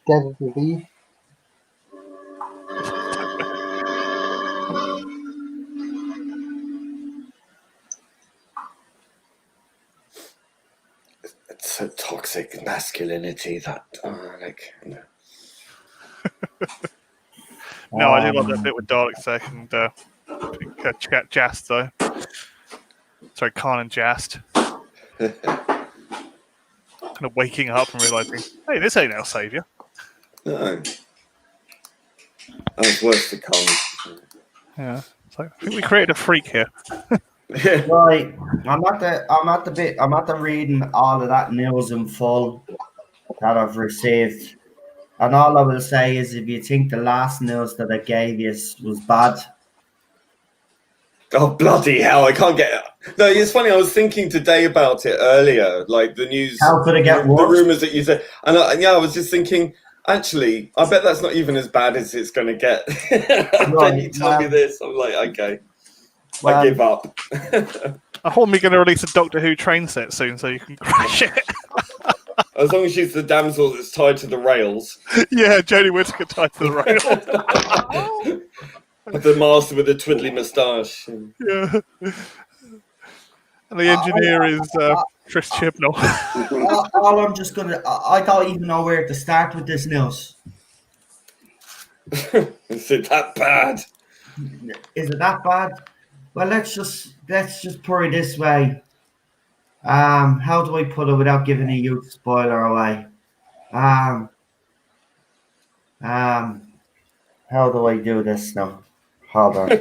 agree. It's so toxic masculinity that No, I do love that bit with Daleks and Jast though. Sorry, Khan and Jast. Kind of waking up and realizing, hey, this ain't our saviour. No. That was worse to come. Yeah. So I think we created a freak here. Right, I'm at the reading all of that news in full that I've received, and all I will say is, if you think the last news that I gave you was bad, Oh bloody hell! I can't get it. No, it's funny. I was thinking today about it earlier, like the news, how could it get the worse? rumors that you said, and I was just thinking. Actually, I bet that's not even as bad as it's going to get. Then you tell me this, I'm like, okay, I give up. I hope we're going to release a Doctor Who train set soon, so you can crash it. As long as she's the damsel that's tied to the rails. Yeah, Jodie Whittaker tied to the rails. The master with the twiddly moustache. Yeah. And the engineer is Chris Chibnall. All I'm just gonna, I don't even know where to start with this news. Is it that bad? Is it that bad? Well, let's just put it this way. How do I put it without giving a huge spoiler away? How do I do this now? Hold on.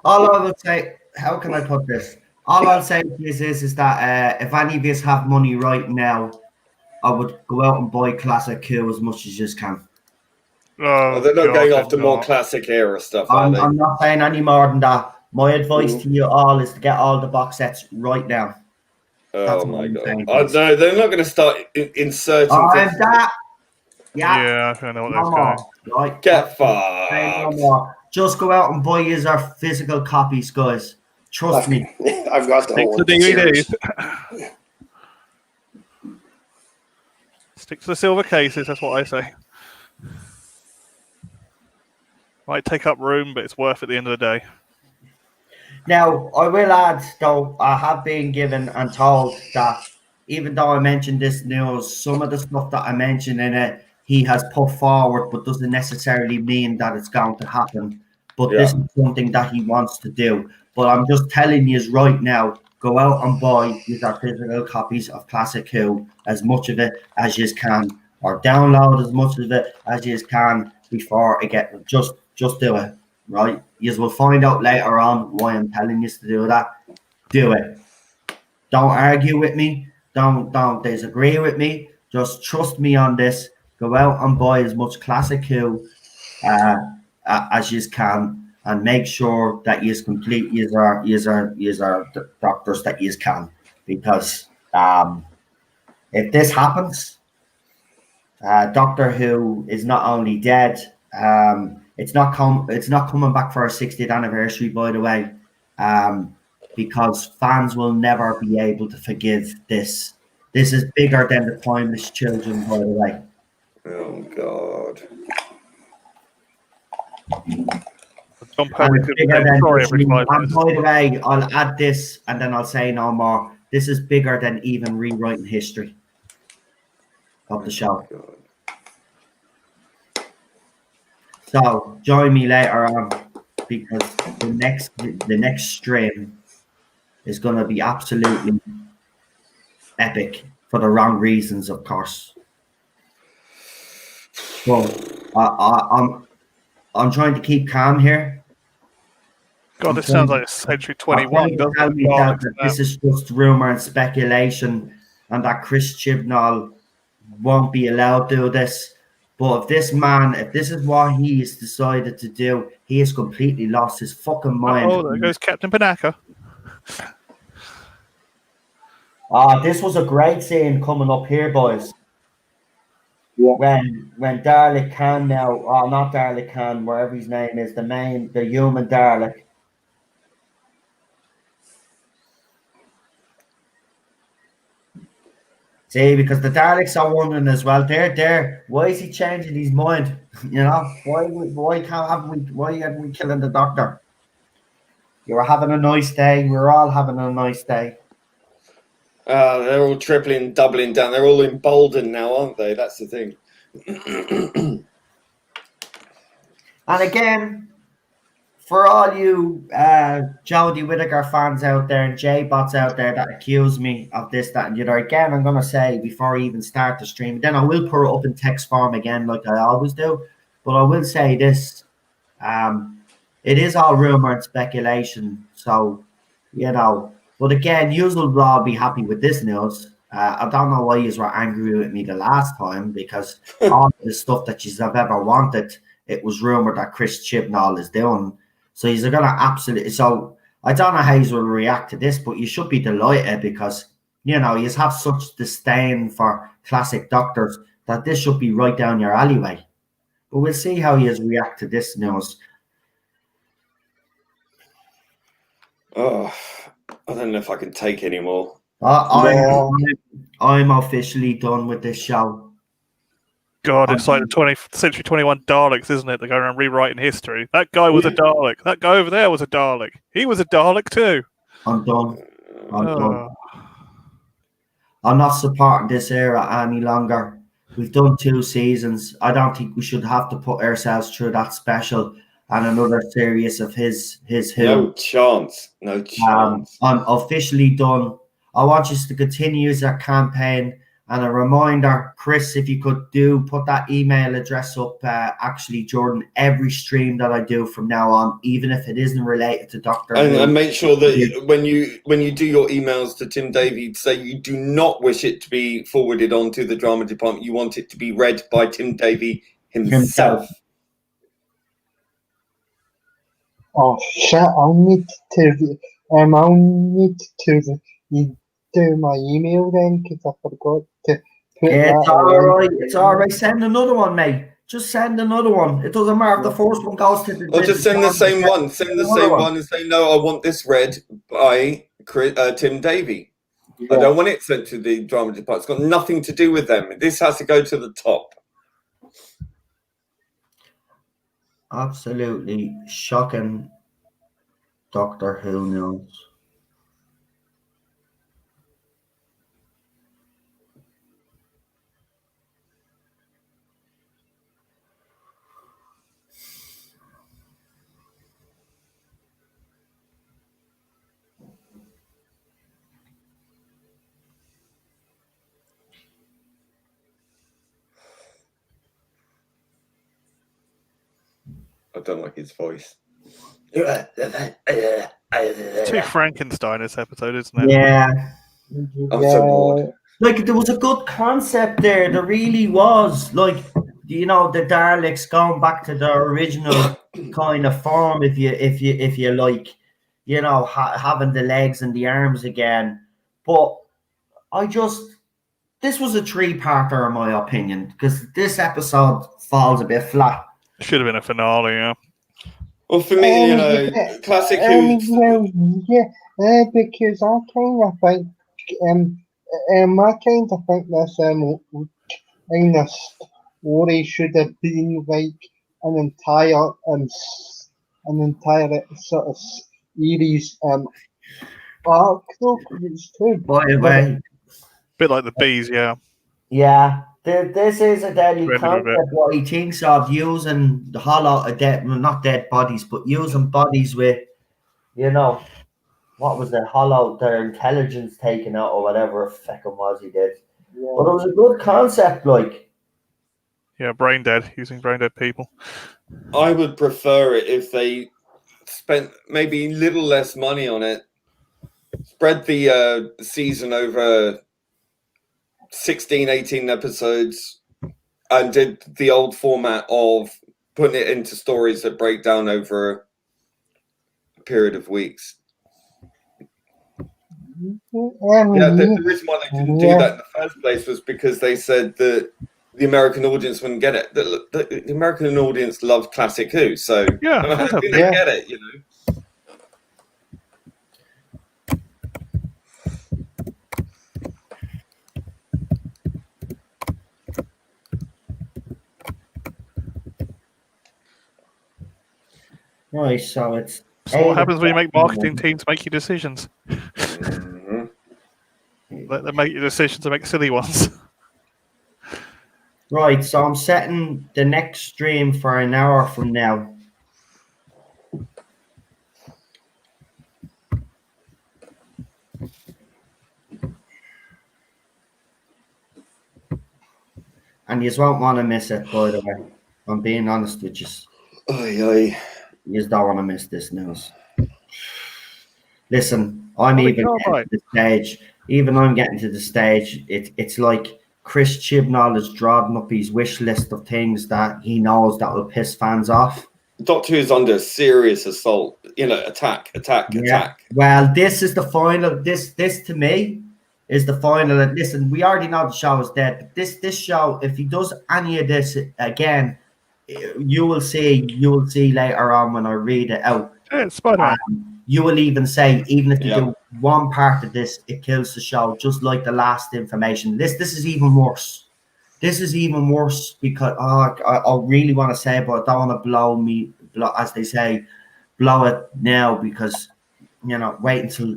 All I would say, how can I put this? All I'll say is that if any of you have money right now, I would go out and buy Classic Q as much as you can. Oh, they're not going after more classic era stuff, are they? I'm not saying any more than that. My advice to you all is to get all the box sets right now. Oh my god! No, they're not going to start inserting. Yeah, I don't know what that's going. Right, get fucked. Just go out and buy your physical copies, guys. Trust me. I've got the whole DVDs. Stick to the silver cases. That's what I say. Might take up room, but it's worth it at the end of the day. Now, I will add, though, I have been given and told that even though I mentioned this news, some of the stuff that I mentioned in it, he has put forward, but doesn't necessarily mean that it's going to happen. But this is something that he wants to do. But I'm just telling you right now, go out and buy these are physical copies of Classic Who, as much of it as you can, or download as much of it as you can before it get just do it, right? You will find out later on why I'm telling you to do that. Do it. Don't argue with me. Don't disagree with me. Just trust me on this. Go out and buy as much Classic Who as you can, and make sure that you complete your doctors that you can, because if this happens, Doctor Who is not only dead. It's not coming back for our 60th anniversary, by the way, because fans will never be able to forgive this. This is bigger than the Timeless Children, by the way. Oh God. John Perry could be sorry every 5 minutes. By the way, I'll add this and then I'll say no more. This is bigger than even rewriting history of the show. So join me later on, because the next stream is going to be absolutely epic for the wrong reasons, of course. So I'm trying to keep calm here. God, this sounds like a Century 21, doesn't it? This is just rumor and speculation, and that Chris Chibnall won't be allowed to do this. But if this is what he has decided to do, he has completely lost his fucking mind. Oh, there goes Captain Panaka. This was a great scene coming up here, boys. Yeah. When Dalek Khan now, not Dalek Khan, wherever his name is, the human Dalek. See, because the Daleks are wondering as well. They're why is he changing his mind? You know, why haven't we killing the Doctor? You were having a nice day. We're all having a nice day. They're all tripling, doubling down. They're all emboldened now, aren't they? That's the thing. And again, for all you Jodie Whittaker fans out there and J-bots out there that accuse me of this, that, and the other, again, I'm going to say before I even start the stream, then I will put it up in text form again like I always do, but I will say this. It is all rumor and speculation, so, you know, but again, you will all be happy with this news. I don't know why you were angry with me the last time, because all the stuff that you have ever wanted, it was rumored that Chris Chibnall is doing. So he's going to absolutely. So I don't know how you will react to this, but you should be delighted, because, you know, you have such disdain for classic Doctors that this should be right down your alleyway. But we'll see how you react to this news. Oh, I don't know if I can take any more. I'm officially done with this show. God, it's like the Century 21 Daleks, isn't it? They're going around rewriting history. That guy was a Dalek. That guy over there was a Dalek. He was a Dalek too. I'm done. I'm not supporting this era any longer. We've done 2 seasons. I don't think we should have to put ourselves through that special and another series of his Who. No chance. No chance. I'm officially done. I want you to continue that campaign. And a reminder, Chris, if you could put that email address up, actually, Jordan, every stream that I do from now on, even if it isn't related to Doctor Who. And make sure that when you do your emails to Tim Davey, say you do not wish it to be forwarded on to the drama department. You want it to be read by Tim Davey himself. Oh shit! I'll need to do my email then, because I forgot to put It's that all on. right. It's all right. Send another one, mate. Just send another one. It doesn't matter if the first one goes to the. Or just send the same one. Send the same one and say, no, I want this read by Tim Davey. Yeah. I don't want it sent to the drama department. It's got nothing to do with them. This has to go to the top. Absolutely shocking. Doctor Who knows. I don't like his voice. Too Frankenstein this episode, isn't it? Yeah. I'm so bored. Like, there was a good concept there. There really was. Like, you know, the Daleks going back to their original kind of form, if you like, you know, having the legs and the arms again. But this was a 3-parter in my opinion, because this episode falls a bit flat. Should have been a finale, yeah. Well, for me, you know, classic Who. Because I kind of think, this kind of story should have been like an entire sort of series arc, though. It's too. By the way, Bit like the bees, yeah. yeah, this is a deadly Read a little bit. concept. What he thinks of using the hollow of dead, well, not dead bodies, but using bodies with, you know, what was the hollow, their intelligence taken out or whatever feckin' was he did. Yeah. But it was a good concept, like. Yeah, brain dead, using brain dead people. I would prefer it if they spent maybe a little less money on it, spread the season over 16, 18 episodes, and did the old format of putting it into stories that break down over a period of weeks. Yeah, the reason why they didn't do that in the first place was because they said that the American audience wouldn't get it. The American audience loved classic Who, so Yeah, I think they get it, you know. Right, so it's. So what happens when you make marketing teams make your decisions? Mm-hmm. Let them make your decisions and make silly ones. Right, so I'm setting the next stream for an hour from now. And you won't want to miss it, by the way. I'm being honest with you. Aye. You don't want to miss this news. Listen, I'm even getting to the stage. Even I'm getting to the stage. It's like Chris Chibnall is drawing up his wish list of things that he knows that will piss fans off. Doctor Who's under serious assault. You know, attack. Well, this is the final. This to me is the final. And listen, we already know the show is dead. But this show, if he does any of this again, you will see later on when I read it out. Yeah, it's Spider-Man. You will even say, even if you do one part of this, it kills the show, just like the last information. This is even worse. This is even worse because I really want to say it, but I don't want to blow, as they say, blow it now because, you know, wait until,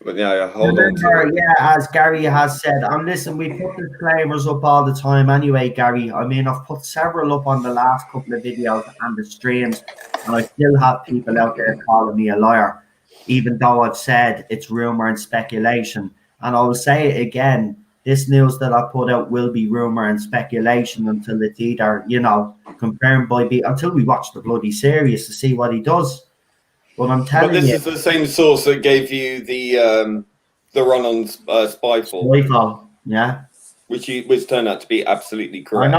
But yeah, hold on to it. Yeah, as Gary has said, and listen, we put disclaimers up all the time anyway, Gary. I mean, I've put several up on the last couple of videos and the streams, and I still have people out there calling me a liar, even though I've said it's rumor and speculation. And I will say it again, this news that I put out will be rumor and speculation until it's either, you know, confirmed by until we watch the bloody series to see what he does. But I'm telling you, this is the same source that gave you the run on Spyfall. Spyfall, yeah, which turned out to be absolutely correct.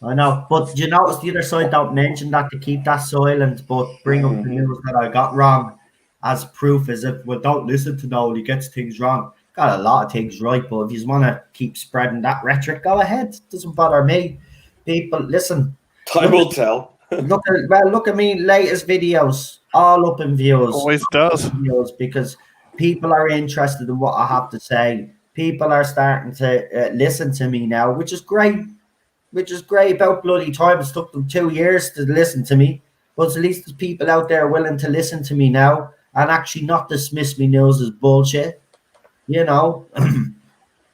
I know. But you notice the other side don't mention that to keep that silent, but bring up the news that I got wrong as proof, as if, well, don't listen to Noel, he gets things wrong. Got a lot of things right, but if you want to keep spreading that rhetoric, go ahead. It doesn't bother me. People, listen. Time will tell. Look at me, latest videos, all up in views. Always does. Because people are interested in what I have to say. People are starting to listen to me now, which is great. About bloody time. It took them 2 years to listen to me. But at least there's people out there willing to listen to me now and actually not dismiss me news as bullshit. You know.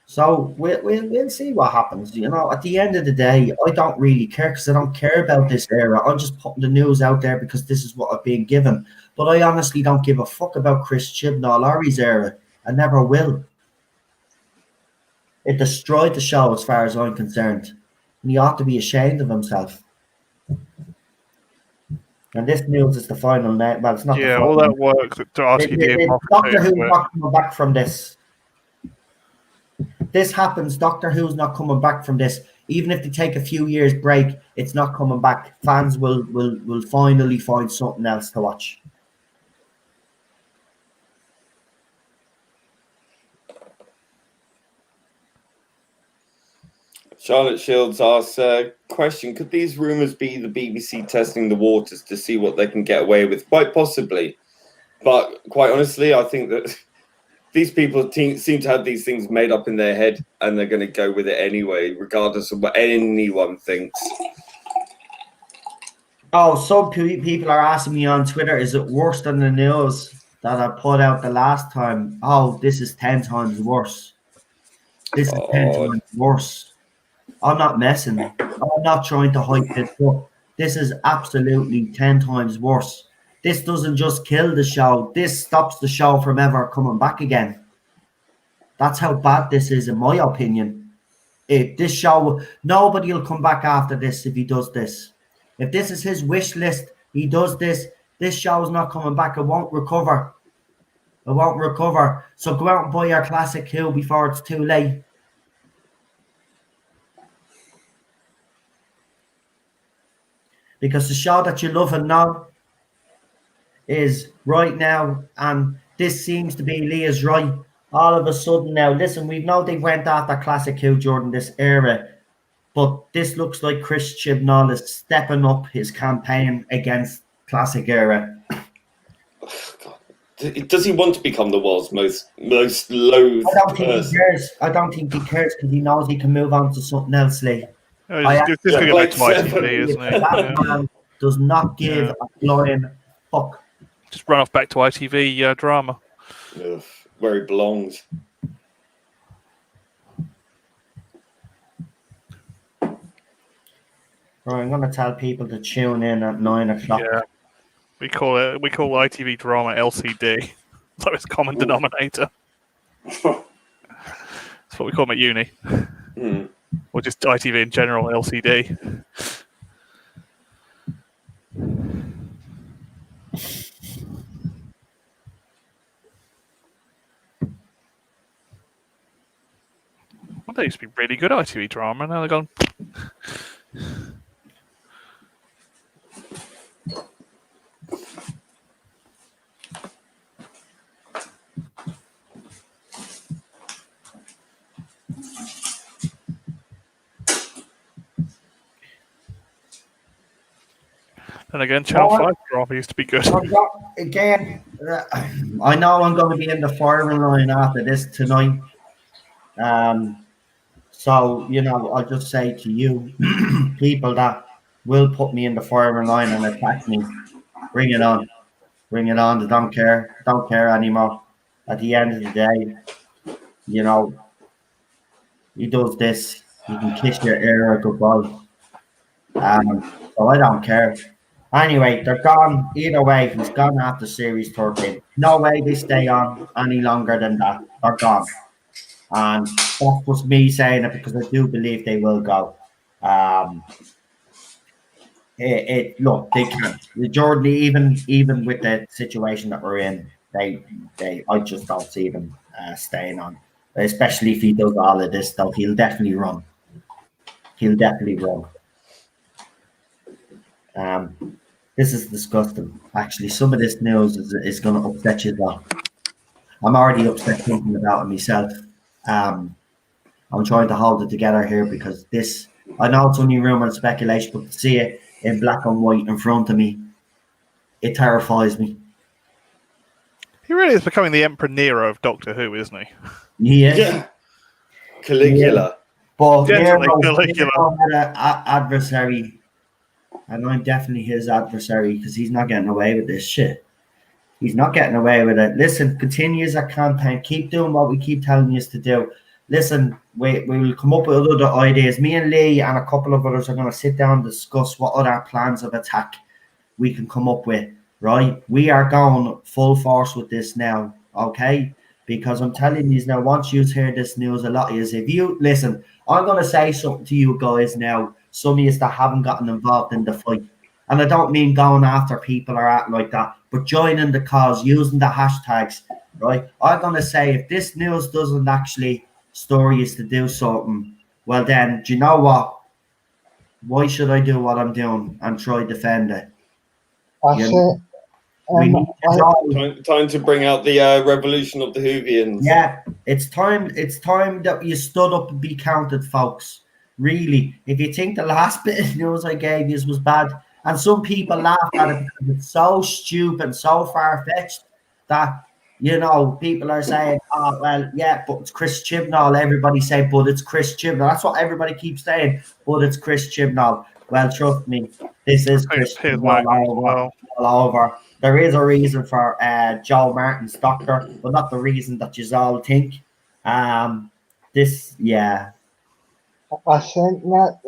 So we'll see what happens. You know, at the end of the day, I don't really care because I don't care about this era. I'm just putting the news out there because this is what I've been given. But I honestly don't give a fuck about Chris Chibnall or his era. I never will. It destroyed the show as far as I'm concerned. And he ought to be ashamed of himself. And this news is the final name. Well, it's not the final. All that work that Darcy did. Doctor Who's not coming back from this. This happens, Doctor Who's not coming back from this. Even if they take a few years break, it's not coming back. Fans will finally find something else to watch. Charlotte Shields asks, question, could these rumours be the BBC testing the waters to see what they can get away with? Quite possibly. But quite honestly, I think that these people seem to have these things made up in their head and they're going to go with it anyway, regardless of what anyone thinks. Oh, some people are asking me on Twitter, is it worse than the news that I put out the last time? Oh, this is 10 times worse. This is 10 times worse. I'm not messing. I'm not trying to hype this up. This is absolutely 10 times worse. This doesn't just kill the show. This stops the show from ever coming back again. That's how bad this is, in my opinion. If this show, nobody will come back after this if he does this. If this is his wish list, he does this. This show's not coming back. It won't recover. It won't recover. So go out and buy your classic Who before it's too late. Because the show that you love and know is right now, and this seems to be Leah's right. All of a sudden now, listen, we know they went after Classic Who during this era, but this looks like Chris Chibnall is stepping up his campaign against Classic Era. Does he want to become the world's most loathed I don't think person? he cares. I don't think he cares because he knows he can move on to something else, Lee. This is going to like go back to ITV, isn't it? That man does not give a flying fuck. Just run off back to ITV drama. Ugh, where he belongs. Right, I'm going to tell people to tune in at 9 o'clock. Yeah, we call ITV drama LCD. So it's common denominator. That's what we call them at uni. Mm. Or just ITV in general, LCD. Well, they used to be really good ITV drama, and now they're gone. And again, Channel 5 drama used to be good. Again, I know I'm going to be in the firing line after this tonight. So, you know, I'll just say to you, people that will put me in the firing line and attack me, bring it on. Bring it on. They don't care. Don't care anymore. At the end of the day, you know, he does this. You can kiss your ear goodbye. So I don't care. Anyway, they're gone. Either way, he's gone after Series 13. No way they stay on any longer than that. They're gone. And that's just me saying it because I do believe they will go. Look, they can't. Jordan, even with the situation that we're in, I just don't see them staying on. Especially if he does all of this stuff, he'll definitely run. This is disgusting. Actually, some of this news is going to upset you though. I'm already upset thinking about it myself. I'm trying to hold it together here because this, I know it's only rumor and speculation, but to see it in black and white in front of me, it terrifies me. He really is becoming the Emperor Nero of Doctor Who, isn't he? He is. Yeah. Caligula. Yeah. But Definitely Nero Caligula. had an adversary and I'm definitely his adversary because he's not getting away with this shit. He's not getting away with it. Listen, continue that campaign. Keep doing what we keep telling you to do. Listen, we will come up with other ideas. Me and Lee and a couple of others are going to sit down and discuss what other plans of attack we can come up with, right? We are going full force with this now, okay? Because I'm telling you now, once you hear this news, a lot of you, if you listen, I'm going to say something to you guys now, some of you that haven't gotten involved in the fight. And I don't mean going after people or acting like that, but joining the cause, using the hashtags, right? I'm going to say if this news doesn't actually stir you to do something, well then, do you know what? Why should I do what I'm doing and try to defend it? That's it. We need to all, Time to bring out the revolution of the Whovians. yeah, it's time that you stood up and be counted, folks. Really, if you think the last bit of news I gave you was bad, and some people laugh at it because it's so stupid and so far-fetched that, you know, people are saying, oh, well, yeah, but it's Chris Chibnall. Everybody say, but it's Chris Chibnall. That's what everybody keeps saying, but it's Chris Chibnall. Well, trust me, this is Chris Piers Chibnall Morgan as well. all over. There is a reason for Joe Martin's doctor, but not the reason that you all think. This, yeah. I sent that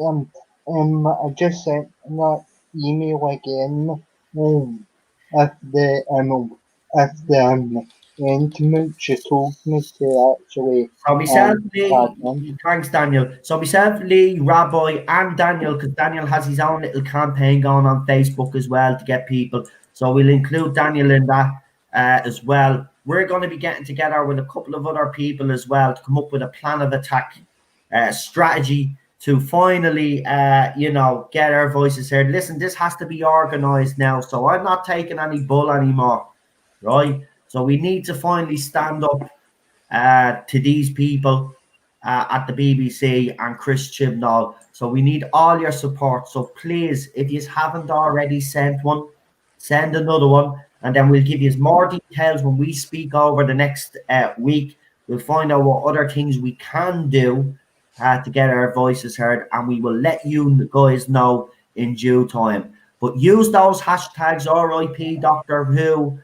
I just sent that email again. If the intimate she told me to actually So myself, tag them. Lee, thanks Daniel. So myself, Lee, Rabbi, and Daniel, because Daniel has his own little campaign going on Facebook as well to get people. So we'll include Daniel in that as well. We're going to be getting together with a couple of other people as well to come up with a plan of attack strategy to finally, you know, get our voices heard. Listen, this has to be organized now. So I'm not taking any bull anymore, right? So we need to finally stand up to these people at the BBC and Chris Chibnall. So we need all your support. So please, if you haven't already sent one, send another one, and then we'll give you more details when we speak over the next week. We'll find out what other things we can do to get our voices heard, and we will let you guys know in due time. But use those hashtags RIP Doctor Who,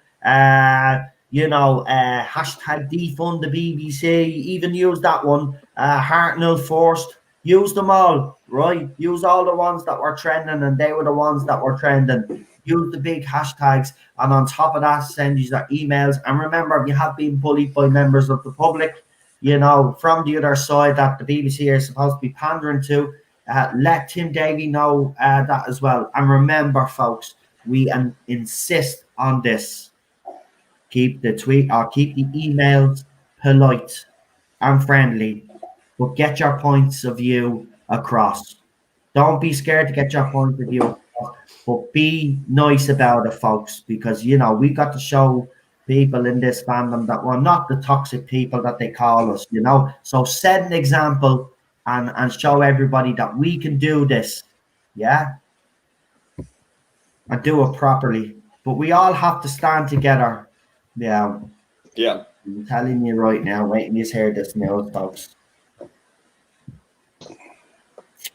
you know, hashtag defund the BBC, even use that one, Hartnell Forced, use them all, right? Use all the ones that were trending, and they were the ones that were trending. Use the big hashtags, and on top of that, send you their emails. And remember, if you have been bullied by members of the public, you know, from the other side that the BBC are supposed to be pandering to, let Tim Davey know that as well. And remember, folks, we insist on this. Keep the tweet or keep the emails polite and friendly, but get your points of view across. Don't be scared to get your point of view across, but be nice about it, folks, because you know we got to show people in this fandom that we're not the toxic people that they call us, you know. So set an example and show everybody that we can do this, yeah, and do it properly. But we all have to stand together. Yeah. Yeah. I'm telling you right now, wait till you hear this news, folks.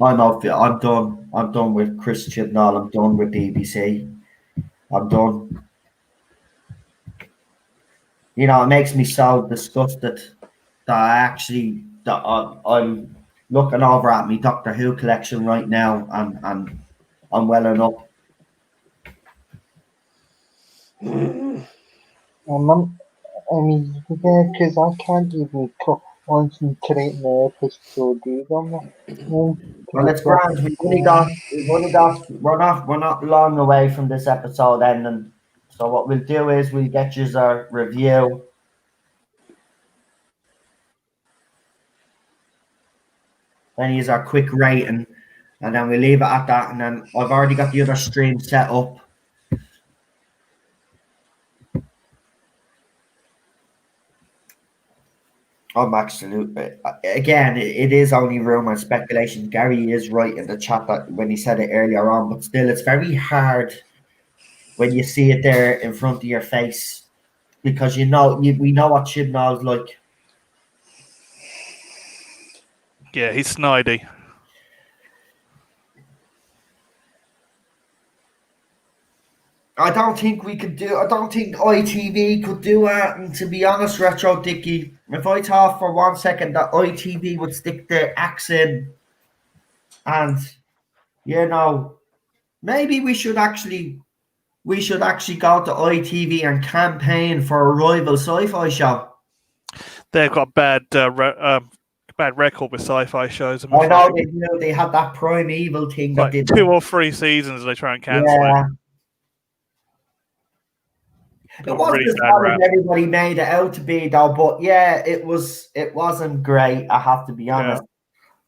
I'm done. I'm done with Chris Chibnall. I'm done with BBC. I'm done. You know, it makes me so disgusted that I'm looking over at me Doctor Who collection right now, and I'm welling up. Because I can't even concentrate in the episode either. Well, it's grand. We're not long away from this episode ending. So what we'll do is we'll get you a review. Then use our quick rating, and then we leave it at that. And then I've already got the other stream set up. I'm absolutely again. It is only rumor and speculation. Gary is right in the chat that when he said it earlier on, but still, it's very hard when you see it there in front of your face because we know what Chibnall's like. Yeah, he's snidey. I don't think we could do. I don't think ITV could do it. And to be honest, Retro Dicky, if I thought for 1 second that ITV would stick their axe in, and maybe we should actually go to ITV and campaign for a rival sci-fi show. They've got bad record with sci-fi shows. I know they do. They had that Primeval thing that like did 2 or 3 seasons. They try and cancel it. It wasn't as bad as everybody made it out to be, though. But yeah, it wasn't great. I have to be honest.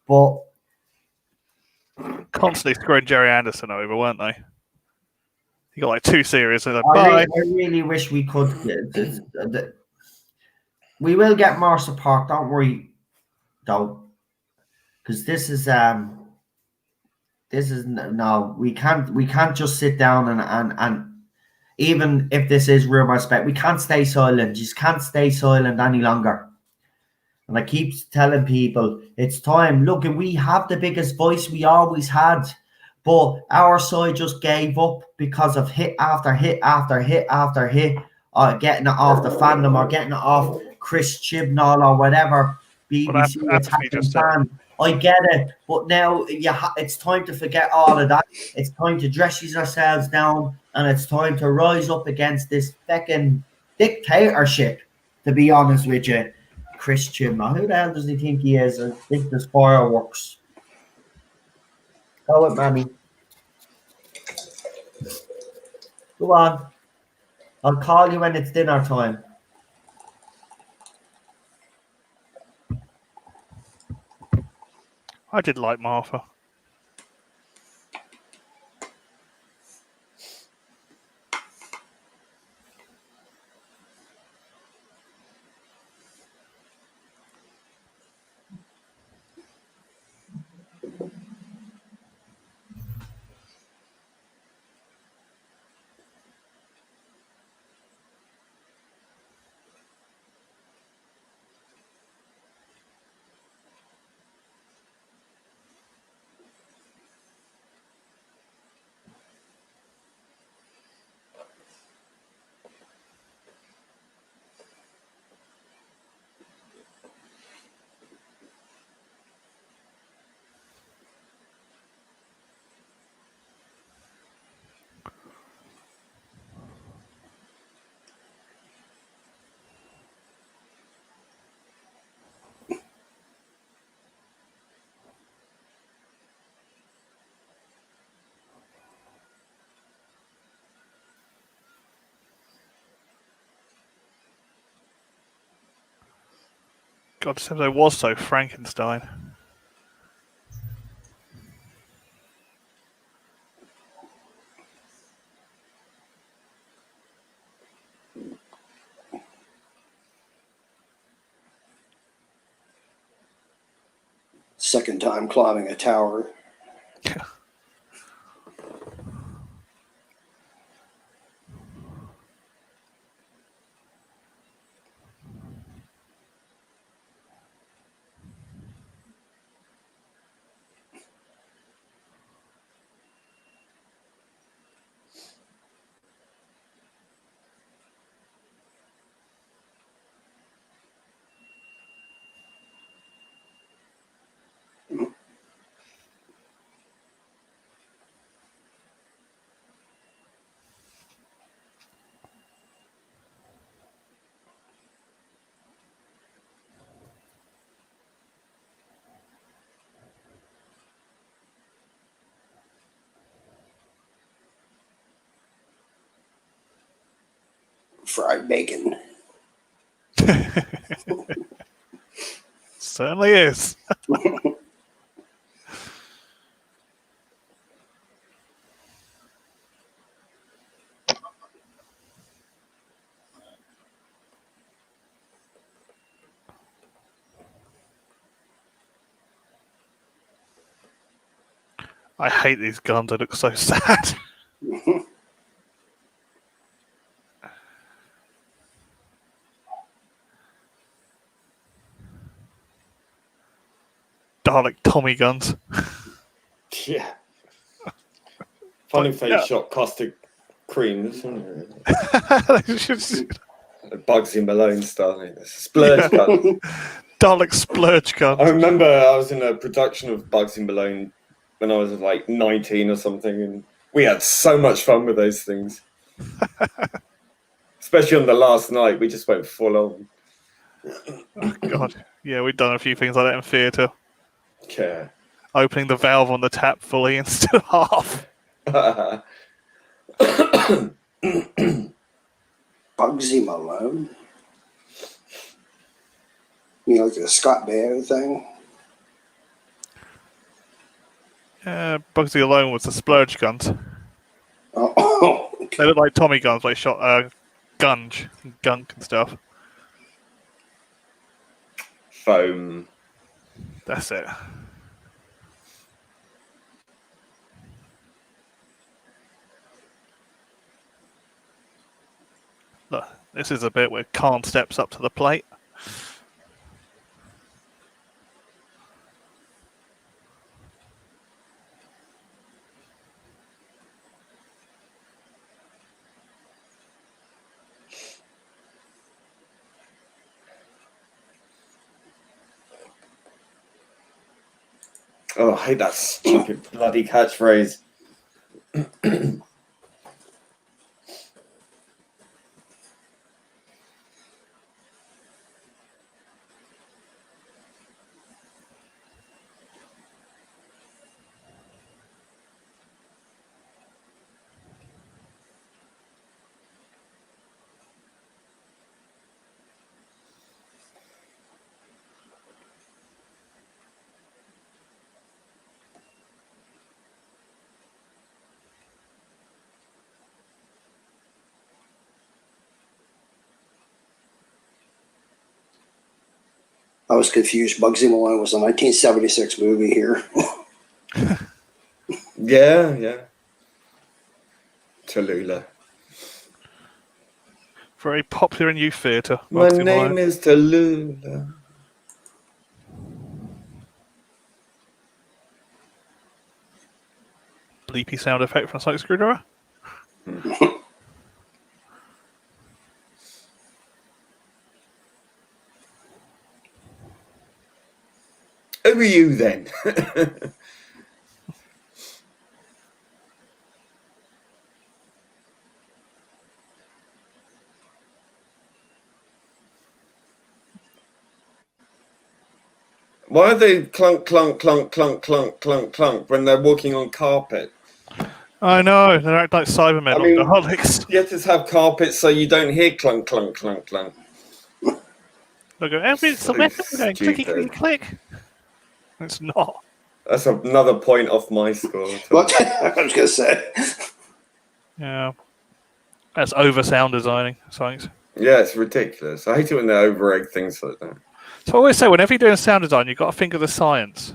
But constantly screwing Jerry Anderson over, weren't they? You got like 2 series. And I really wish we could. We will get more support. Don't worry, though, because this is no. We can't just sit down and. Even if this is rumor spec, we can't stay silent. Just can't stay silent any longer. And I keep telling people, it's time. Look, we have the biggest voice we always had, but our side just gave up because of hit after hit after hit after hit, getting it off the fandom or getting it off Chris Chibnall or whatever BBC attacking fan. I get it, but now it's time to forget all of that. It's time to dress yourselves down, and it's time to rise up against this fucking dictatorship, to be honest with you. Chris Chibnall, who the hell does he think he is? I think there's fireworks. Go it, Mammy. Go on. I'll call you when it's dinner time. I did like Martha. God, this episode was so Frankenstein. Second time climbing a tower. Fried bacon. Certainly is. I hate these guns. They look so sad. Dalek Tommy guns. Yeah. Funny face shot cost a creams. Just Bugsy Malone style. Splurge gun. Dalek splurge guns. I remember I was in a production of Bugsy Malone when I was like 19 or something, and we had so much fun with those things. Especially on the last night, we just went full on. Oh, God. Yeah, we've done a few things like that in theatre. Yeah. Opening the valve on the tap fully instead of half. Bugsy Malone. You know, like the Scott Baio thing. Bugsy alone was the splurge guns. Oh, They look like Tommy guns, like shot gunk and stuff. Foam. That's it. Look, this is a bit where Khan steps up to the plate. Oh, I hate that stupid bloody catchphrase. I was confused. Bugsy Malone was a 1976 movie here. Yeah. Tallulah. Very popular in youth theatre. My Bugsy name Malone. is Tallulah. Bleepy sound effect from Sonic Screwdriver. Who are you then? Why are they clunk, clunk, clunk, clunk, clunk, clunk, clunk when they're walking on carpet? I know, they're acting like Cybermen I mean- or Daleks. You have to have carpet so you don't hear clunk, clunk, clunk, clunk. They go, it's So the weapon, we're going clicky, stupid. clicky, click. It's not. That's another point off my score. But I was going to say, Yeah. That's over sound designing, Sonics. Yeah, it's ridiculous. I hate it when they over-egg things like that. So I always say, whenever you're doing sound design, you've got to think of the science.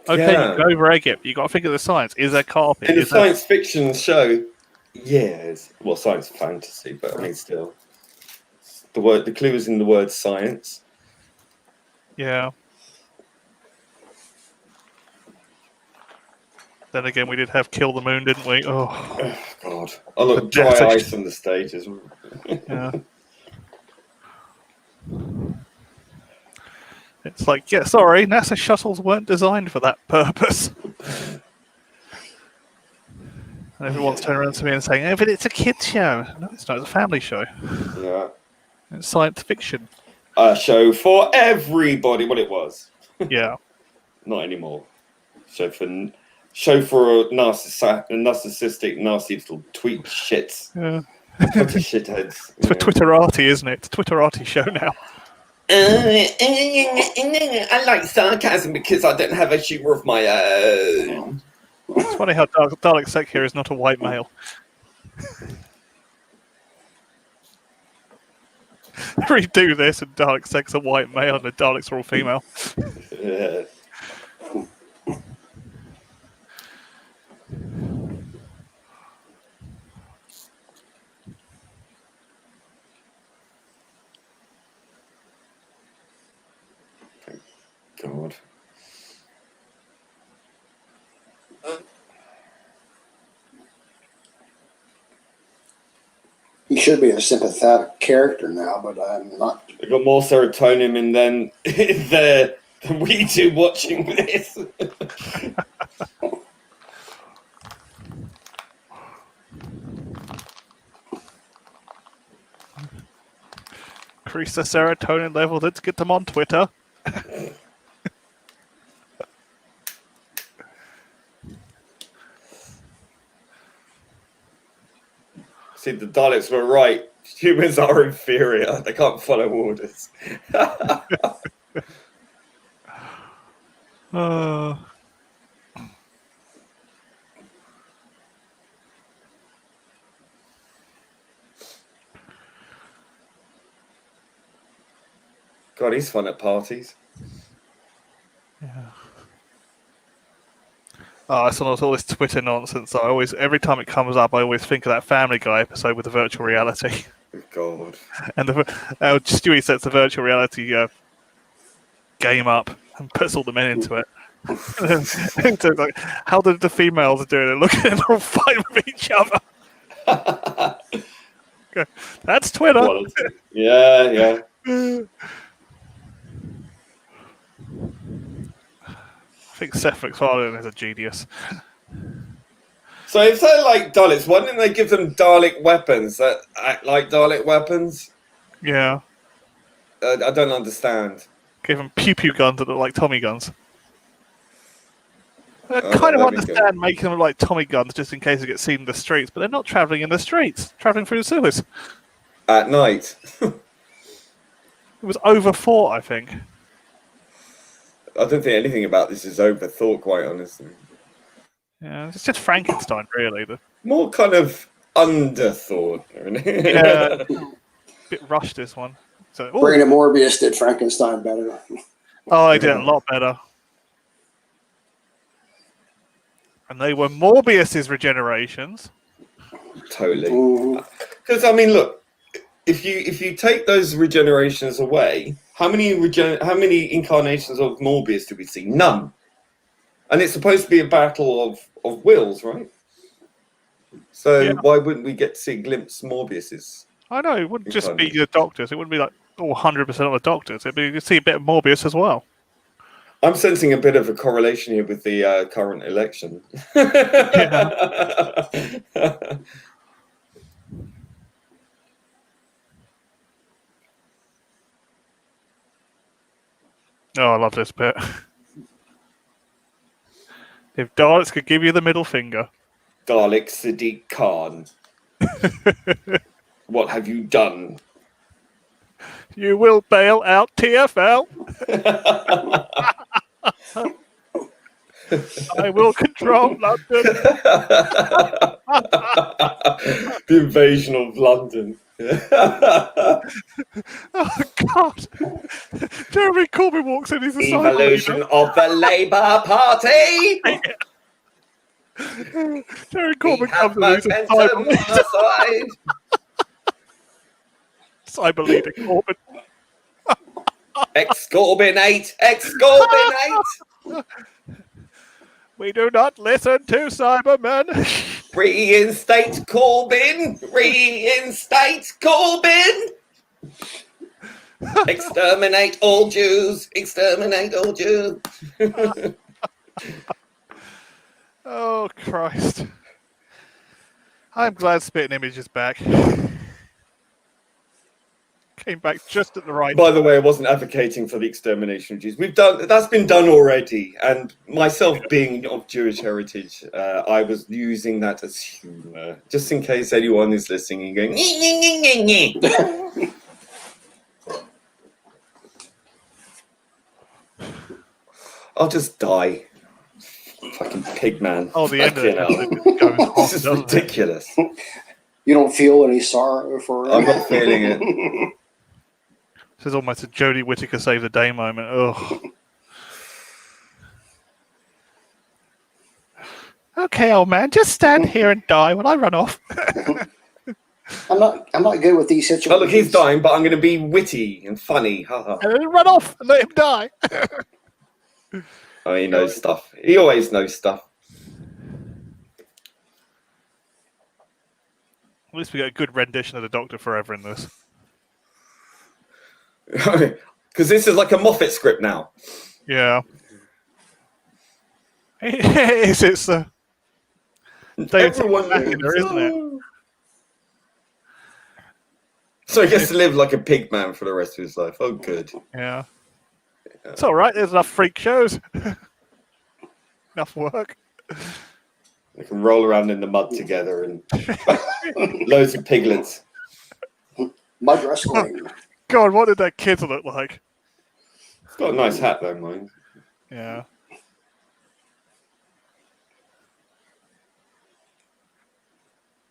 Okay, Yeah. you can over-egg it, but you've got to think of the science. Is there carpet? In a Is there... science fiction show, yes. Well, science fantasy, but I mean, still, the clue is in the word science. Yeah. Then again, we did have Kill the Moon, didn't we? Oh, Oh, God. Oh, look, The dry death ice on the stage as well. yeah. It's like, yeah, sorry, NASA shuttles weren't designed for that purpose. And everyone's turning around to me and saying, "Oh, but it's a kids' show." No, it's not. It's a family show. Yeah. It's science fiction. A show for everybody. What it was. Yeah. Not anymore. Show for narcissistic, nasty little tweet shits. Yeah. Bunch of shitheads. It's for Twitterati, isn't it? It's a Twitterati show now. I like sarcasm because I don't have a humor of my own. It's funny how Dalek Sec here is not a white male. Redo this and Dalek Sec's a white male and the Daleks are all female. Yeah. God. He should be a sympathetic character now, but I'm not. They got more serotonin in there than we do watching this. Increase the serotonin level. Let's get them on Twitter. See, the Daleks were right. Humans are inferior. They can't follow orders. God, he's fun at parties. Oh, I saw all this Twitter nonsense. Every time it comes up, I always think of that Family Guy episode with the virtual reality. God. And Stewie sets the virtual reality game up and puts all the men into it. So like, how the females are doing it? Look at them all fighting with each other. Okay. That's Twitter. Yeah. I think Seth MacFarlane is a genius. So if they're like Daleks, why didn't they give them Dalek weapons that act like Dalek weapons? Yeah. I don't understand. Give them pew-pew guns that look like Tommy guns. I kind of understand making them like Tommy guns just in case they get seen in the streets, but they're not travelling in the streets, travelling through the sewers. At night. It was overthought, I think. I don't think anything about this is overthought, quite honestly. Yeah, it's just Frankenstein, really. More kind of underthought. Yeah, a bit rushed, this one. So, Brandon Morbius did Frankenstein better. Oh, I did a lot better. And they were Morbius's regenerations. Totally. Because I mean, look, if you take those regenerations away, how many incarnations of Morbius do we see? None. And it's supposed to be a battle of wills, right? So why wouldn't we get to see a glimpse of Morbius's? I know, it wouldn't just be the Doctors. It wouldn't be like 100% of the Doctors. You'd see a bit of Morbius as well. I'm sensing a bit of a correlation here with the current election. Oh, I love this bit. If Daleks could give you the middle finger. Dalek Sadiq Khan. What have you done? You will bail out TFL. I will control London. The invasion of London. Oh, God. Jeremy Corbyn walks in. He's a Evolution of the Labour Party. Jeremy Corbyn comes in. He's a cyber. Cyber leader Corbyn. Excorbinate! Excorbinate! We do not listen to Cybermen. Reinstate Corbyn! Reinstate Corbyn! Exterminate all Jews! Exterminate all Jews! Oh, Christ. I'm glad Spitting Image is back. Came back just at the right By the time. way, I wasn't advocating for the extermination of Jews. That's been done already. And myself being of Jewish heritage, I was using that as humour, just in case anyone is listening and going, nye, nye, nye, nye. I'll just die. Fucking pig man. Oh, the end of it goes off, This is doesn't it? ridiculous. You don't feel any sorrow for I'm not feeling it. This is almost a Jodie Whittaker save the day moment. Ugh. Okay, old man, just stand here and die while I run off. I'm not good with these situations. Oh, look, he's dying, but I'm going to be witty and funny. Ha And then run off and let him die. Oh, he knows stuff. He always knows stuff. At least we get a good rendition of the Doctor Forever in this. Because this is like a Moffat script now. Yeah. It's David Everyone back in there, isn't it? So he gets to live like a pig man for the rest of his life. Oh, good. Yeah. It's all right. There's enough freak shows. Enough work. They can roll around in the mud together and loads of piglets. Mud wrestling. God, what did that kid look like? It's got a nice hat though, mine. Yeah.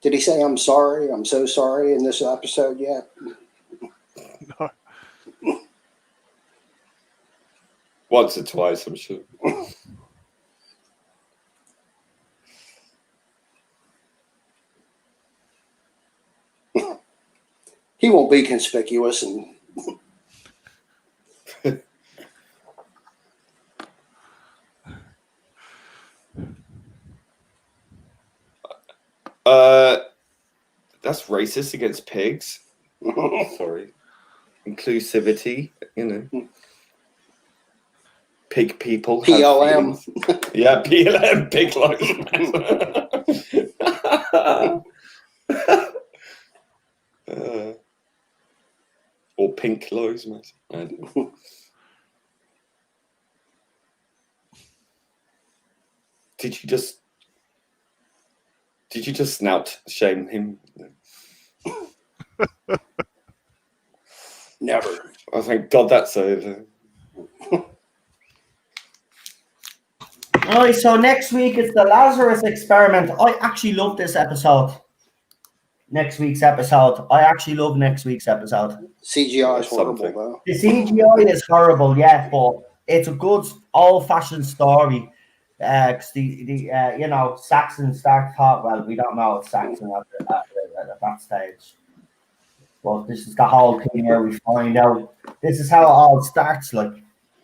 Did he say I'm sorry? I'm so sorry in this episode yet? No. Once or twice, I'm sure. He won't be conspicuous and That's racist against pigs. Sorry. Inclusivity, you know. Pig people. have PLM. feelings. Yeah, PLM, pig lives. Or pink lives matter. I don't know. Did you just snout shame him? Never. Oh, thank God that's over. All right, so next week it's the Lazarus experiment. I actually love this episode. Next week's episode. I actually love next week's episode. CGI is horrible Something. though. The CGI is horrible, yeah, but it's a good old-fashioned story. Because you know, Saxon start talk. Well, we don't know Saxon at that stage. But this is the whole thing where we find out. This is how it all starts, like.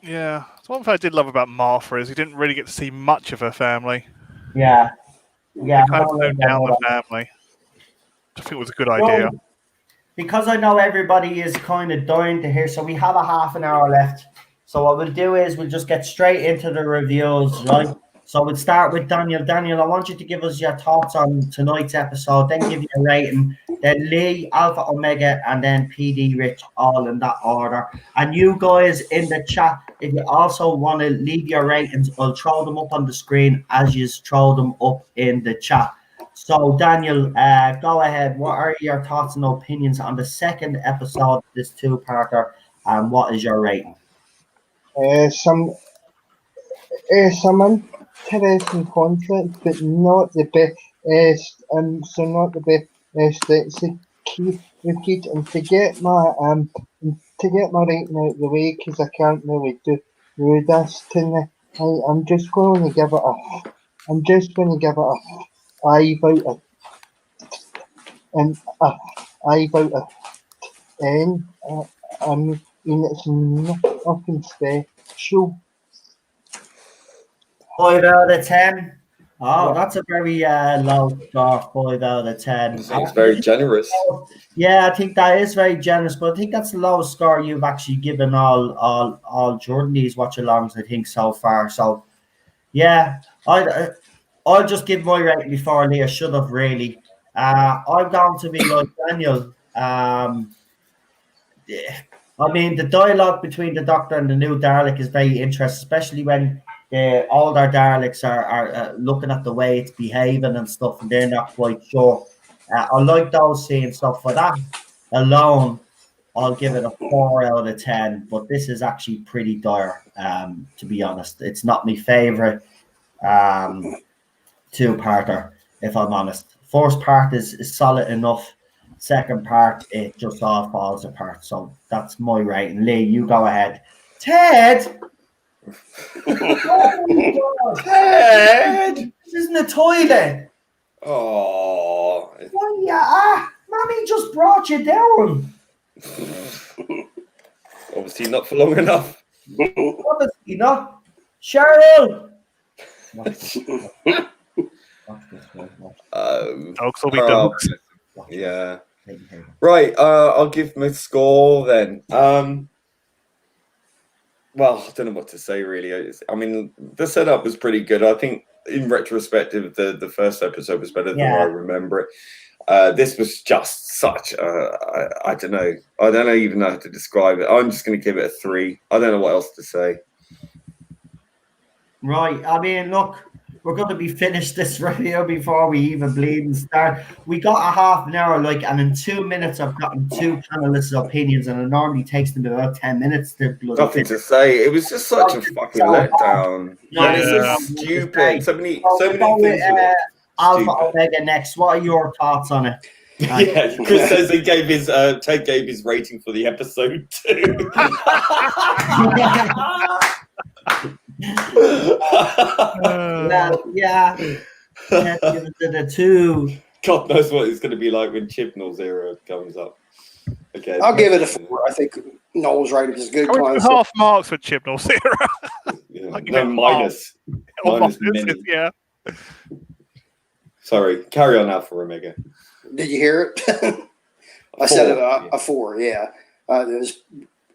Yeah. So one thing I did love about Martha is we didn't really get to see much of her family. Yeah. Yeah. Kind of toned down the family. I think it was a good idea. Well, because I know everybody is kind of dying to hear, so we have a half an hour left. So what we'll do is we'll just get straight into the reviews, right? So we'll start with Daniel. Daniel, I want you to give us your thoughts on tonight's episode, then give you a rating, then Lee, Alpha Omega, and then PD Rich, all in that order. And you guys in the chat, if you also want to leave your ratings, I'll throw them up on the screen as you throw them up in the chat. So, Daniel, go ahead. What are your thoughts and opinions on the second episode of this two-parter, and what is your rating? Some interesting concepts, but not the best. So not the best executed. And to get my rating out of the way, because I can't really do this tonight. I'm just going to give it a 5 out of and 5 out of 10. I mean, it's nothing special. 5 out of 10. Oh, Yeah. that's a very low score, 5 out of 10. It's very generous. Yeah, I think that is very generous, but I think that's the lowest score you've actually given all Jordan these watch-alongs, I think, so far. So, yeah, I'll just give my rating before Leah should have, really. I'm going to be like Daniel. Yeah. I mean, the dialogue between the Doctor and the new Dalek is very interesting, especially when all our Daleks are looking at the way it's behaving and stuff, and they're not quite sure. I like those scenes. So for that alone, I'll give it a 4 out of 10. But this is actually pretty dire, to be honest. It's not my favorite two-parter, if I'm honest. First part is solid enough. Second part, it just all falls apart. So that's my rating. Lee, you go ahead. Ted! Oh, Ted! this isn't a toilet. Oh. Well, yeah, Mommy just brought you down. Obviously not for long enough. Obviously not. Cheryl! Oh. Dogs will be dogs. Yeah. Maybe Hager. Right, I'll give my score then. Well, I don't know what to say really. I mean, the setup was pretty good. I think in retrospective, the first episode was better than I remember it. This was just such I don't know. I don't even know how to describe it. I'm just going to give it a 3. I don't know what else to say. Right. I mean, look, we're going to be finished this review before we even bleed and start. We got a half an hour, and in 2 minutes, I've gotten 2 panelists' opinions, and it normally takes them about 10 minutes to bloody Nothing finish. to say. It was just such a fucking letdown. No, It's Yeah. so stupid. So many we'll go things with it. Alpha Stupid. Omega next. What are your thoughts on it? Yeah, Chris says he gave his Ted gave his rating for the episode too. Well, yeah. Give it to the 2. God knows what it's going to be like when Chibnall's era comes up. Okay, I'll give it a 4. I think Noel's right. It's a good Can we do concept. half marks for Chibnall's era? Yeah. Like, No, minus. Minus many. Yeah. Sorry, carry on, Alpha Omega. Did you hear it? I 4, said yeah. a 4. Yeah, it was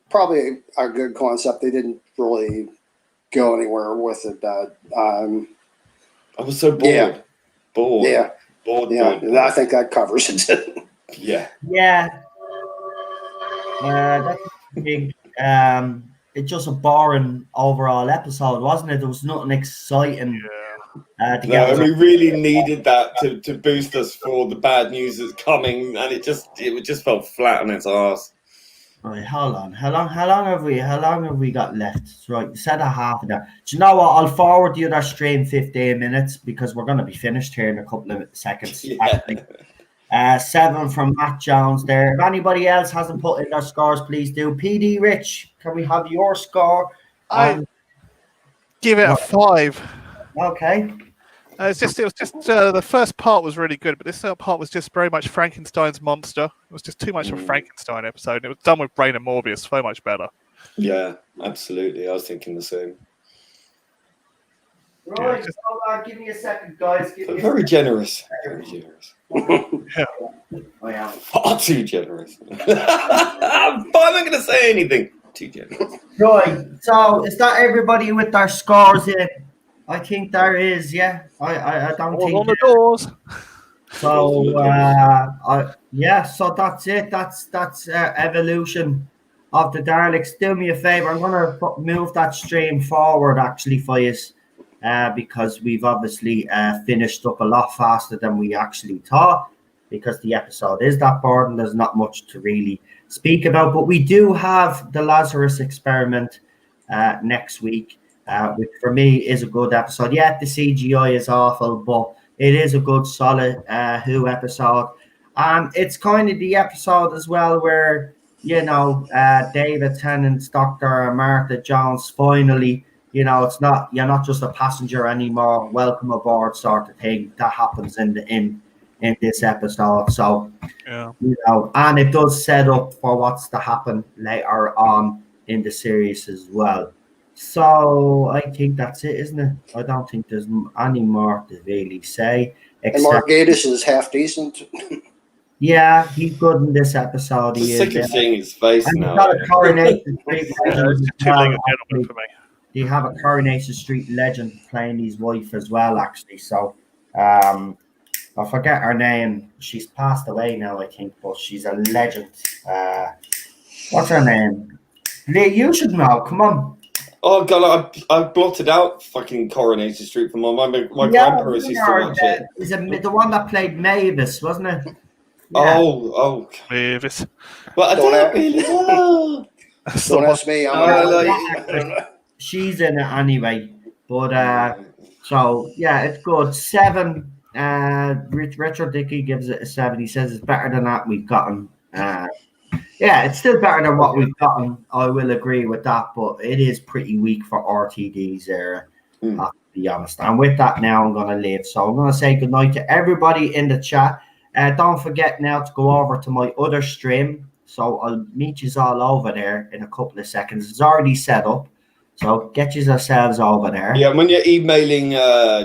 probably a good concept. They didn't really go anywhere with it. I was so bored. Yeah. Bored. Yeah, Bored. yeah. Bored. I think that covers it. Yeah. Yeah. That's big. It's just a boring overall episode, wasn't it? There was nothing exciting. To No, get and us we really needed that to boost us for the bad news that's coming, and it just fell flat on its ass. Right, hold on. How long have we got left? Right, you said a half of that. Do you know what? I'll forward you that stream 15 minutes because we're gonna be finished here in a couple of seconds. Yeah. 7 from Matt Jones there. If anybody else hasn't put in their scores, please do. PD Rich, can we have your score? I give it a 5. Okay. It was just the first part was really good, but this part was just very much Frankenstein's monster. It was just too much of a Frankenstein episode. It was done with Brain and Morbius so much better. Yeah, absolutely. I was thinking the same. Right, hold on, give me a second, guys. Very generous. Very generous. I am. Far too generous. I'm not going to say anything. Too generous. Right, so is that everybody with their scores in? I think there is, yeah. I don't All think on the doors. so. Yeah, so that's it. That's evolution of the Daleks. Do me a favor. I'm gonna move that stream forward actually for you, because we've obviously finished up a lot faster than we actually thought. Because the episode is that boring, there's not much to really speak about. But we do have the Lazarus experiment next week. Which for me is a good episode. Yeah, the CGI is awful, but it is a good, solid Who episode. It's kind of the episode as well where, David Tennant's Dr. Martha Jones finally, you're not just a passenger anymore, welcome aboard sort of thing. That happens in this episode. So, and it does set up for what's to happen later on in the series as well. So I think that's it, isn't it? I don't think there's any more to really say. And Mark Gatiss is half decent. Yeah, he's good in this episode. Just sick of seeing his face and now. he's got a Coronation Street legend. It's a two-legged gentleman for me. You have a Coronation Street legend playing his wife as well, actually. So I forget her name. She's passed away now, I think, but she's a legend. What's her name? Lee, you should know. Come on. Oh god, I blotted out fucking Coronation Street from my mind. My grandparents used to watch it. Is it the one that played Mavis, wasn't it? Yeah. Oh. Mavis. But I don't really know. Don't ask me. She's in it anyway. But so yeah, it's good. 7. Richard Dickey gives it a 7. He says it's better than that we've gotten. Yeah, it's still better than what we've gotten. I will agree with that, but it is pretty weak for RTD's era, to be honest. And with that now, I'm going to leave. So I'm going to say goodnight to everybody in the chat. Don't forget now to go over to my other stream. So I'll meet you all over there in a couple of seconds. It's already set up. So get yourselves over there. Yeah, when you're emailing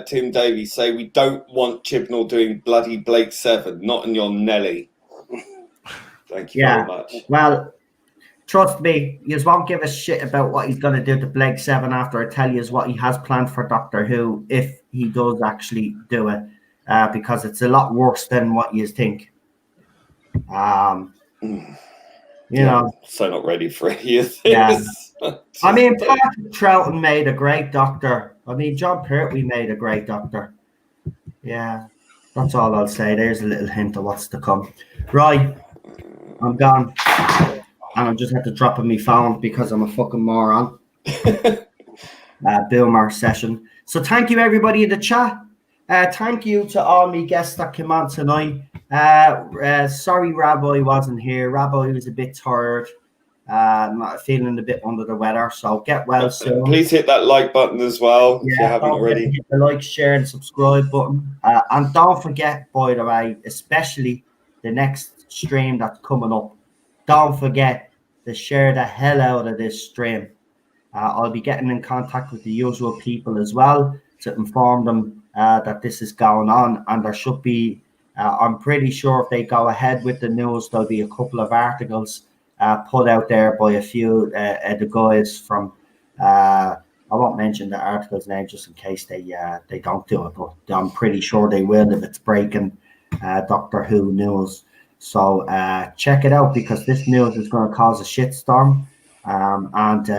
Tim Davies, say we don't want Chibnall doing bloody Blake 7, not in your Nelly. Thank you very much. Well, trust me, you won't give a shit about what he's going to do to Blake 7 after I tell you what he has planned for Doctor Who, if he does actually do it, because it's a lot worse than what you think. You know, so not ready for any of this. Yeah. I mean, Patrick Troughton made a great Doctor. I mean, John Pertwee made a great Doctor. Yeah, that's all I'll say. There's a little hint of what's to come. Right, I'm gone. And I just had to drop on my phone because I'm a fucking moron. Boomer session. So thank you, everybody in the chat. Thank you to all my guests that came on tonight. Sorry Rabbi wasn't here. Rabbi was a bit tired. Feeling a bit under the weather, so get well soon. Please hit that like button as well if you haven't already. Hit the like, share, and subscribe button. And don't forget, by the way, especially the next stream that's coming up, don't forget to share the hell out of this stream. I'll be getting in contact with the usual people as well to inform them that this is going on, and there should be, I'm pretty sure if they go ahead with the news, there'll be a couple of articles put out there by a few the guys from I won't mention the article's name just in case they don't do it, but I'm pretty sure they will if it's breaking Doctor Who news. So check it out, because this news is going to cause a shitstorm, and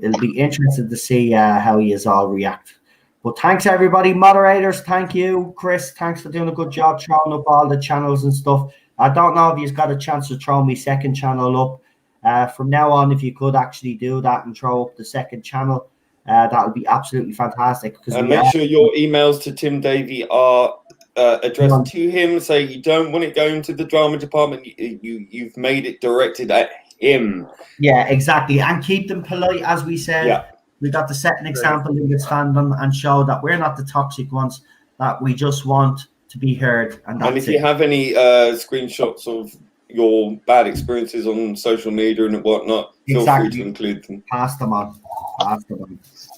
it'll be interesting to see how you all react. But thanks everybody, moderators. Thank you, Chris. Thanks for doing a good job throwing up all the channels and stuff. I don't know if you've got a chance to throw my second channel up. From now on, if you could actually do that and throw up the second channel, that would be absolutely fantastic. And make sure your emails to Tim Davey are addressed to him. So you don't want it going to the drama department. You've made it directed at him. Yeah, exactly. And keep them polite, as we said. Yeah. We got to set an example in this fandom and show that we're not the toxic ones, that we just want to be heard. And if you have any screenshots of your bad experiences on social media and whatnot, feel free to include them. Pass them on.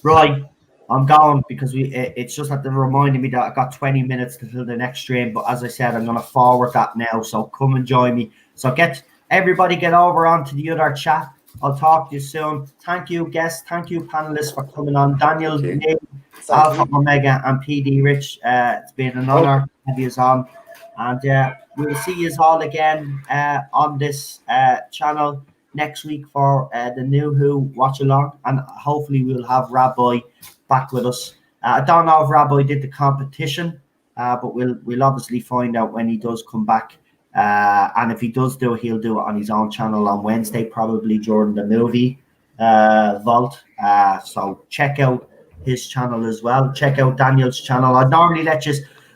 Right, I'm going, because it's just that they're reminding me that I got 20 minutes until the next stream. But as I said, I'm going to forward that now. So come and join me. So everybody get over onto the other chat. I'll talk to you soon. Thank you, guests. Thank you, panelists, for coming on. Daniel, Nick, Alpha Omega, and PD Rich. It's been an honor to have you on. And we'll see you all again on this channel next week for the new Who Watch Along. And hopefully we'll have Rabbi back with us. I don't know if Rabbi did the competition, but we'll obviously find out when he does come back. And if he does do it, he'll do it on his own channel on Wednesday, probably during the movie vault. So check out his channel as well. Check out Daniel's channel. I'd normally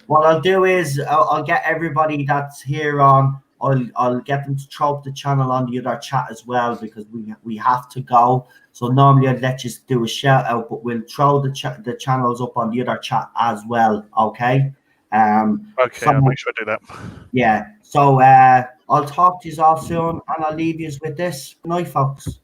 what I'll do is I'll get everybody that's here on, I'll get them to throw up the channel on the other chat as well, because we have to go. So normally I'd let you do a shout out, but we'll throw the channels up on the other chat as well. Okay. Okay, I'll make sure I do that. Yeah. So I'll talk to you all soon, and I'll leave you with this. Good night, folks.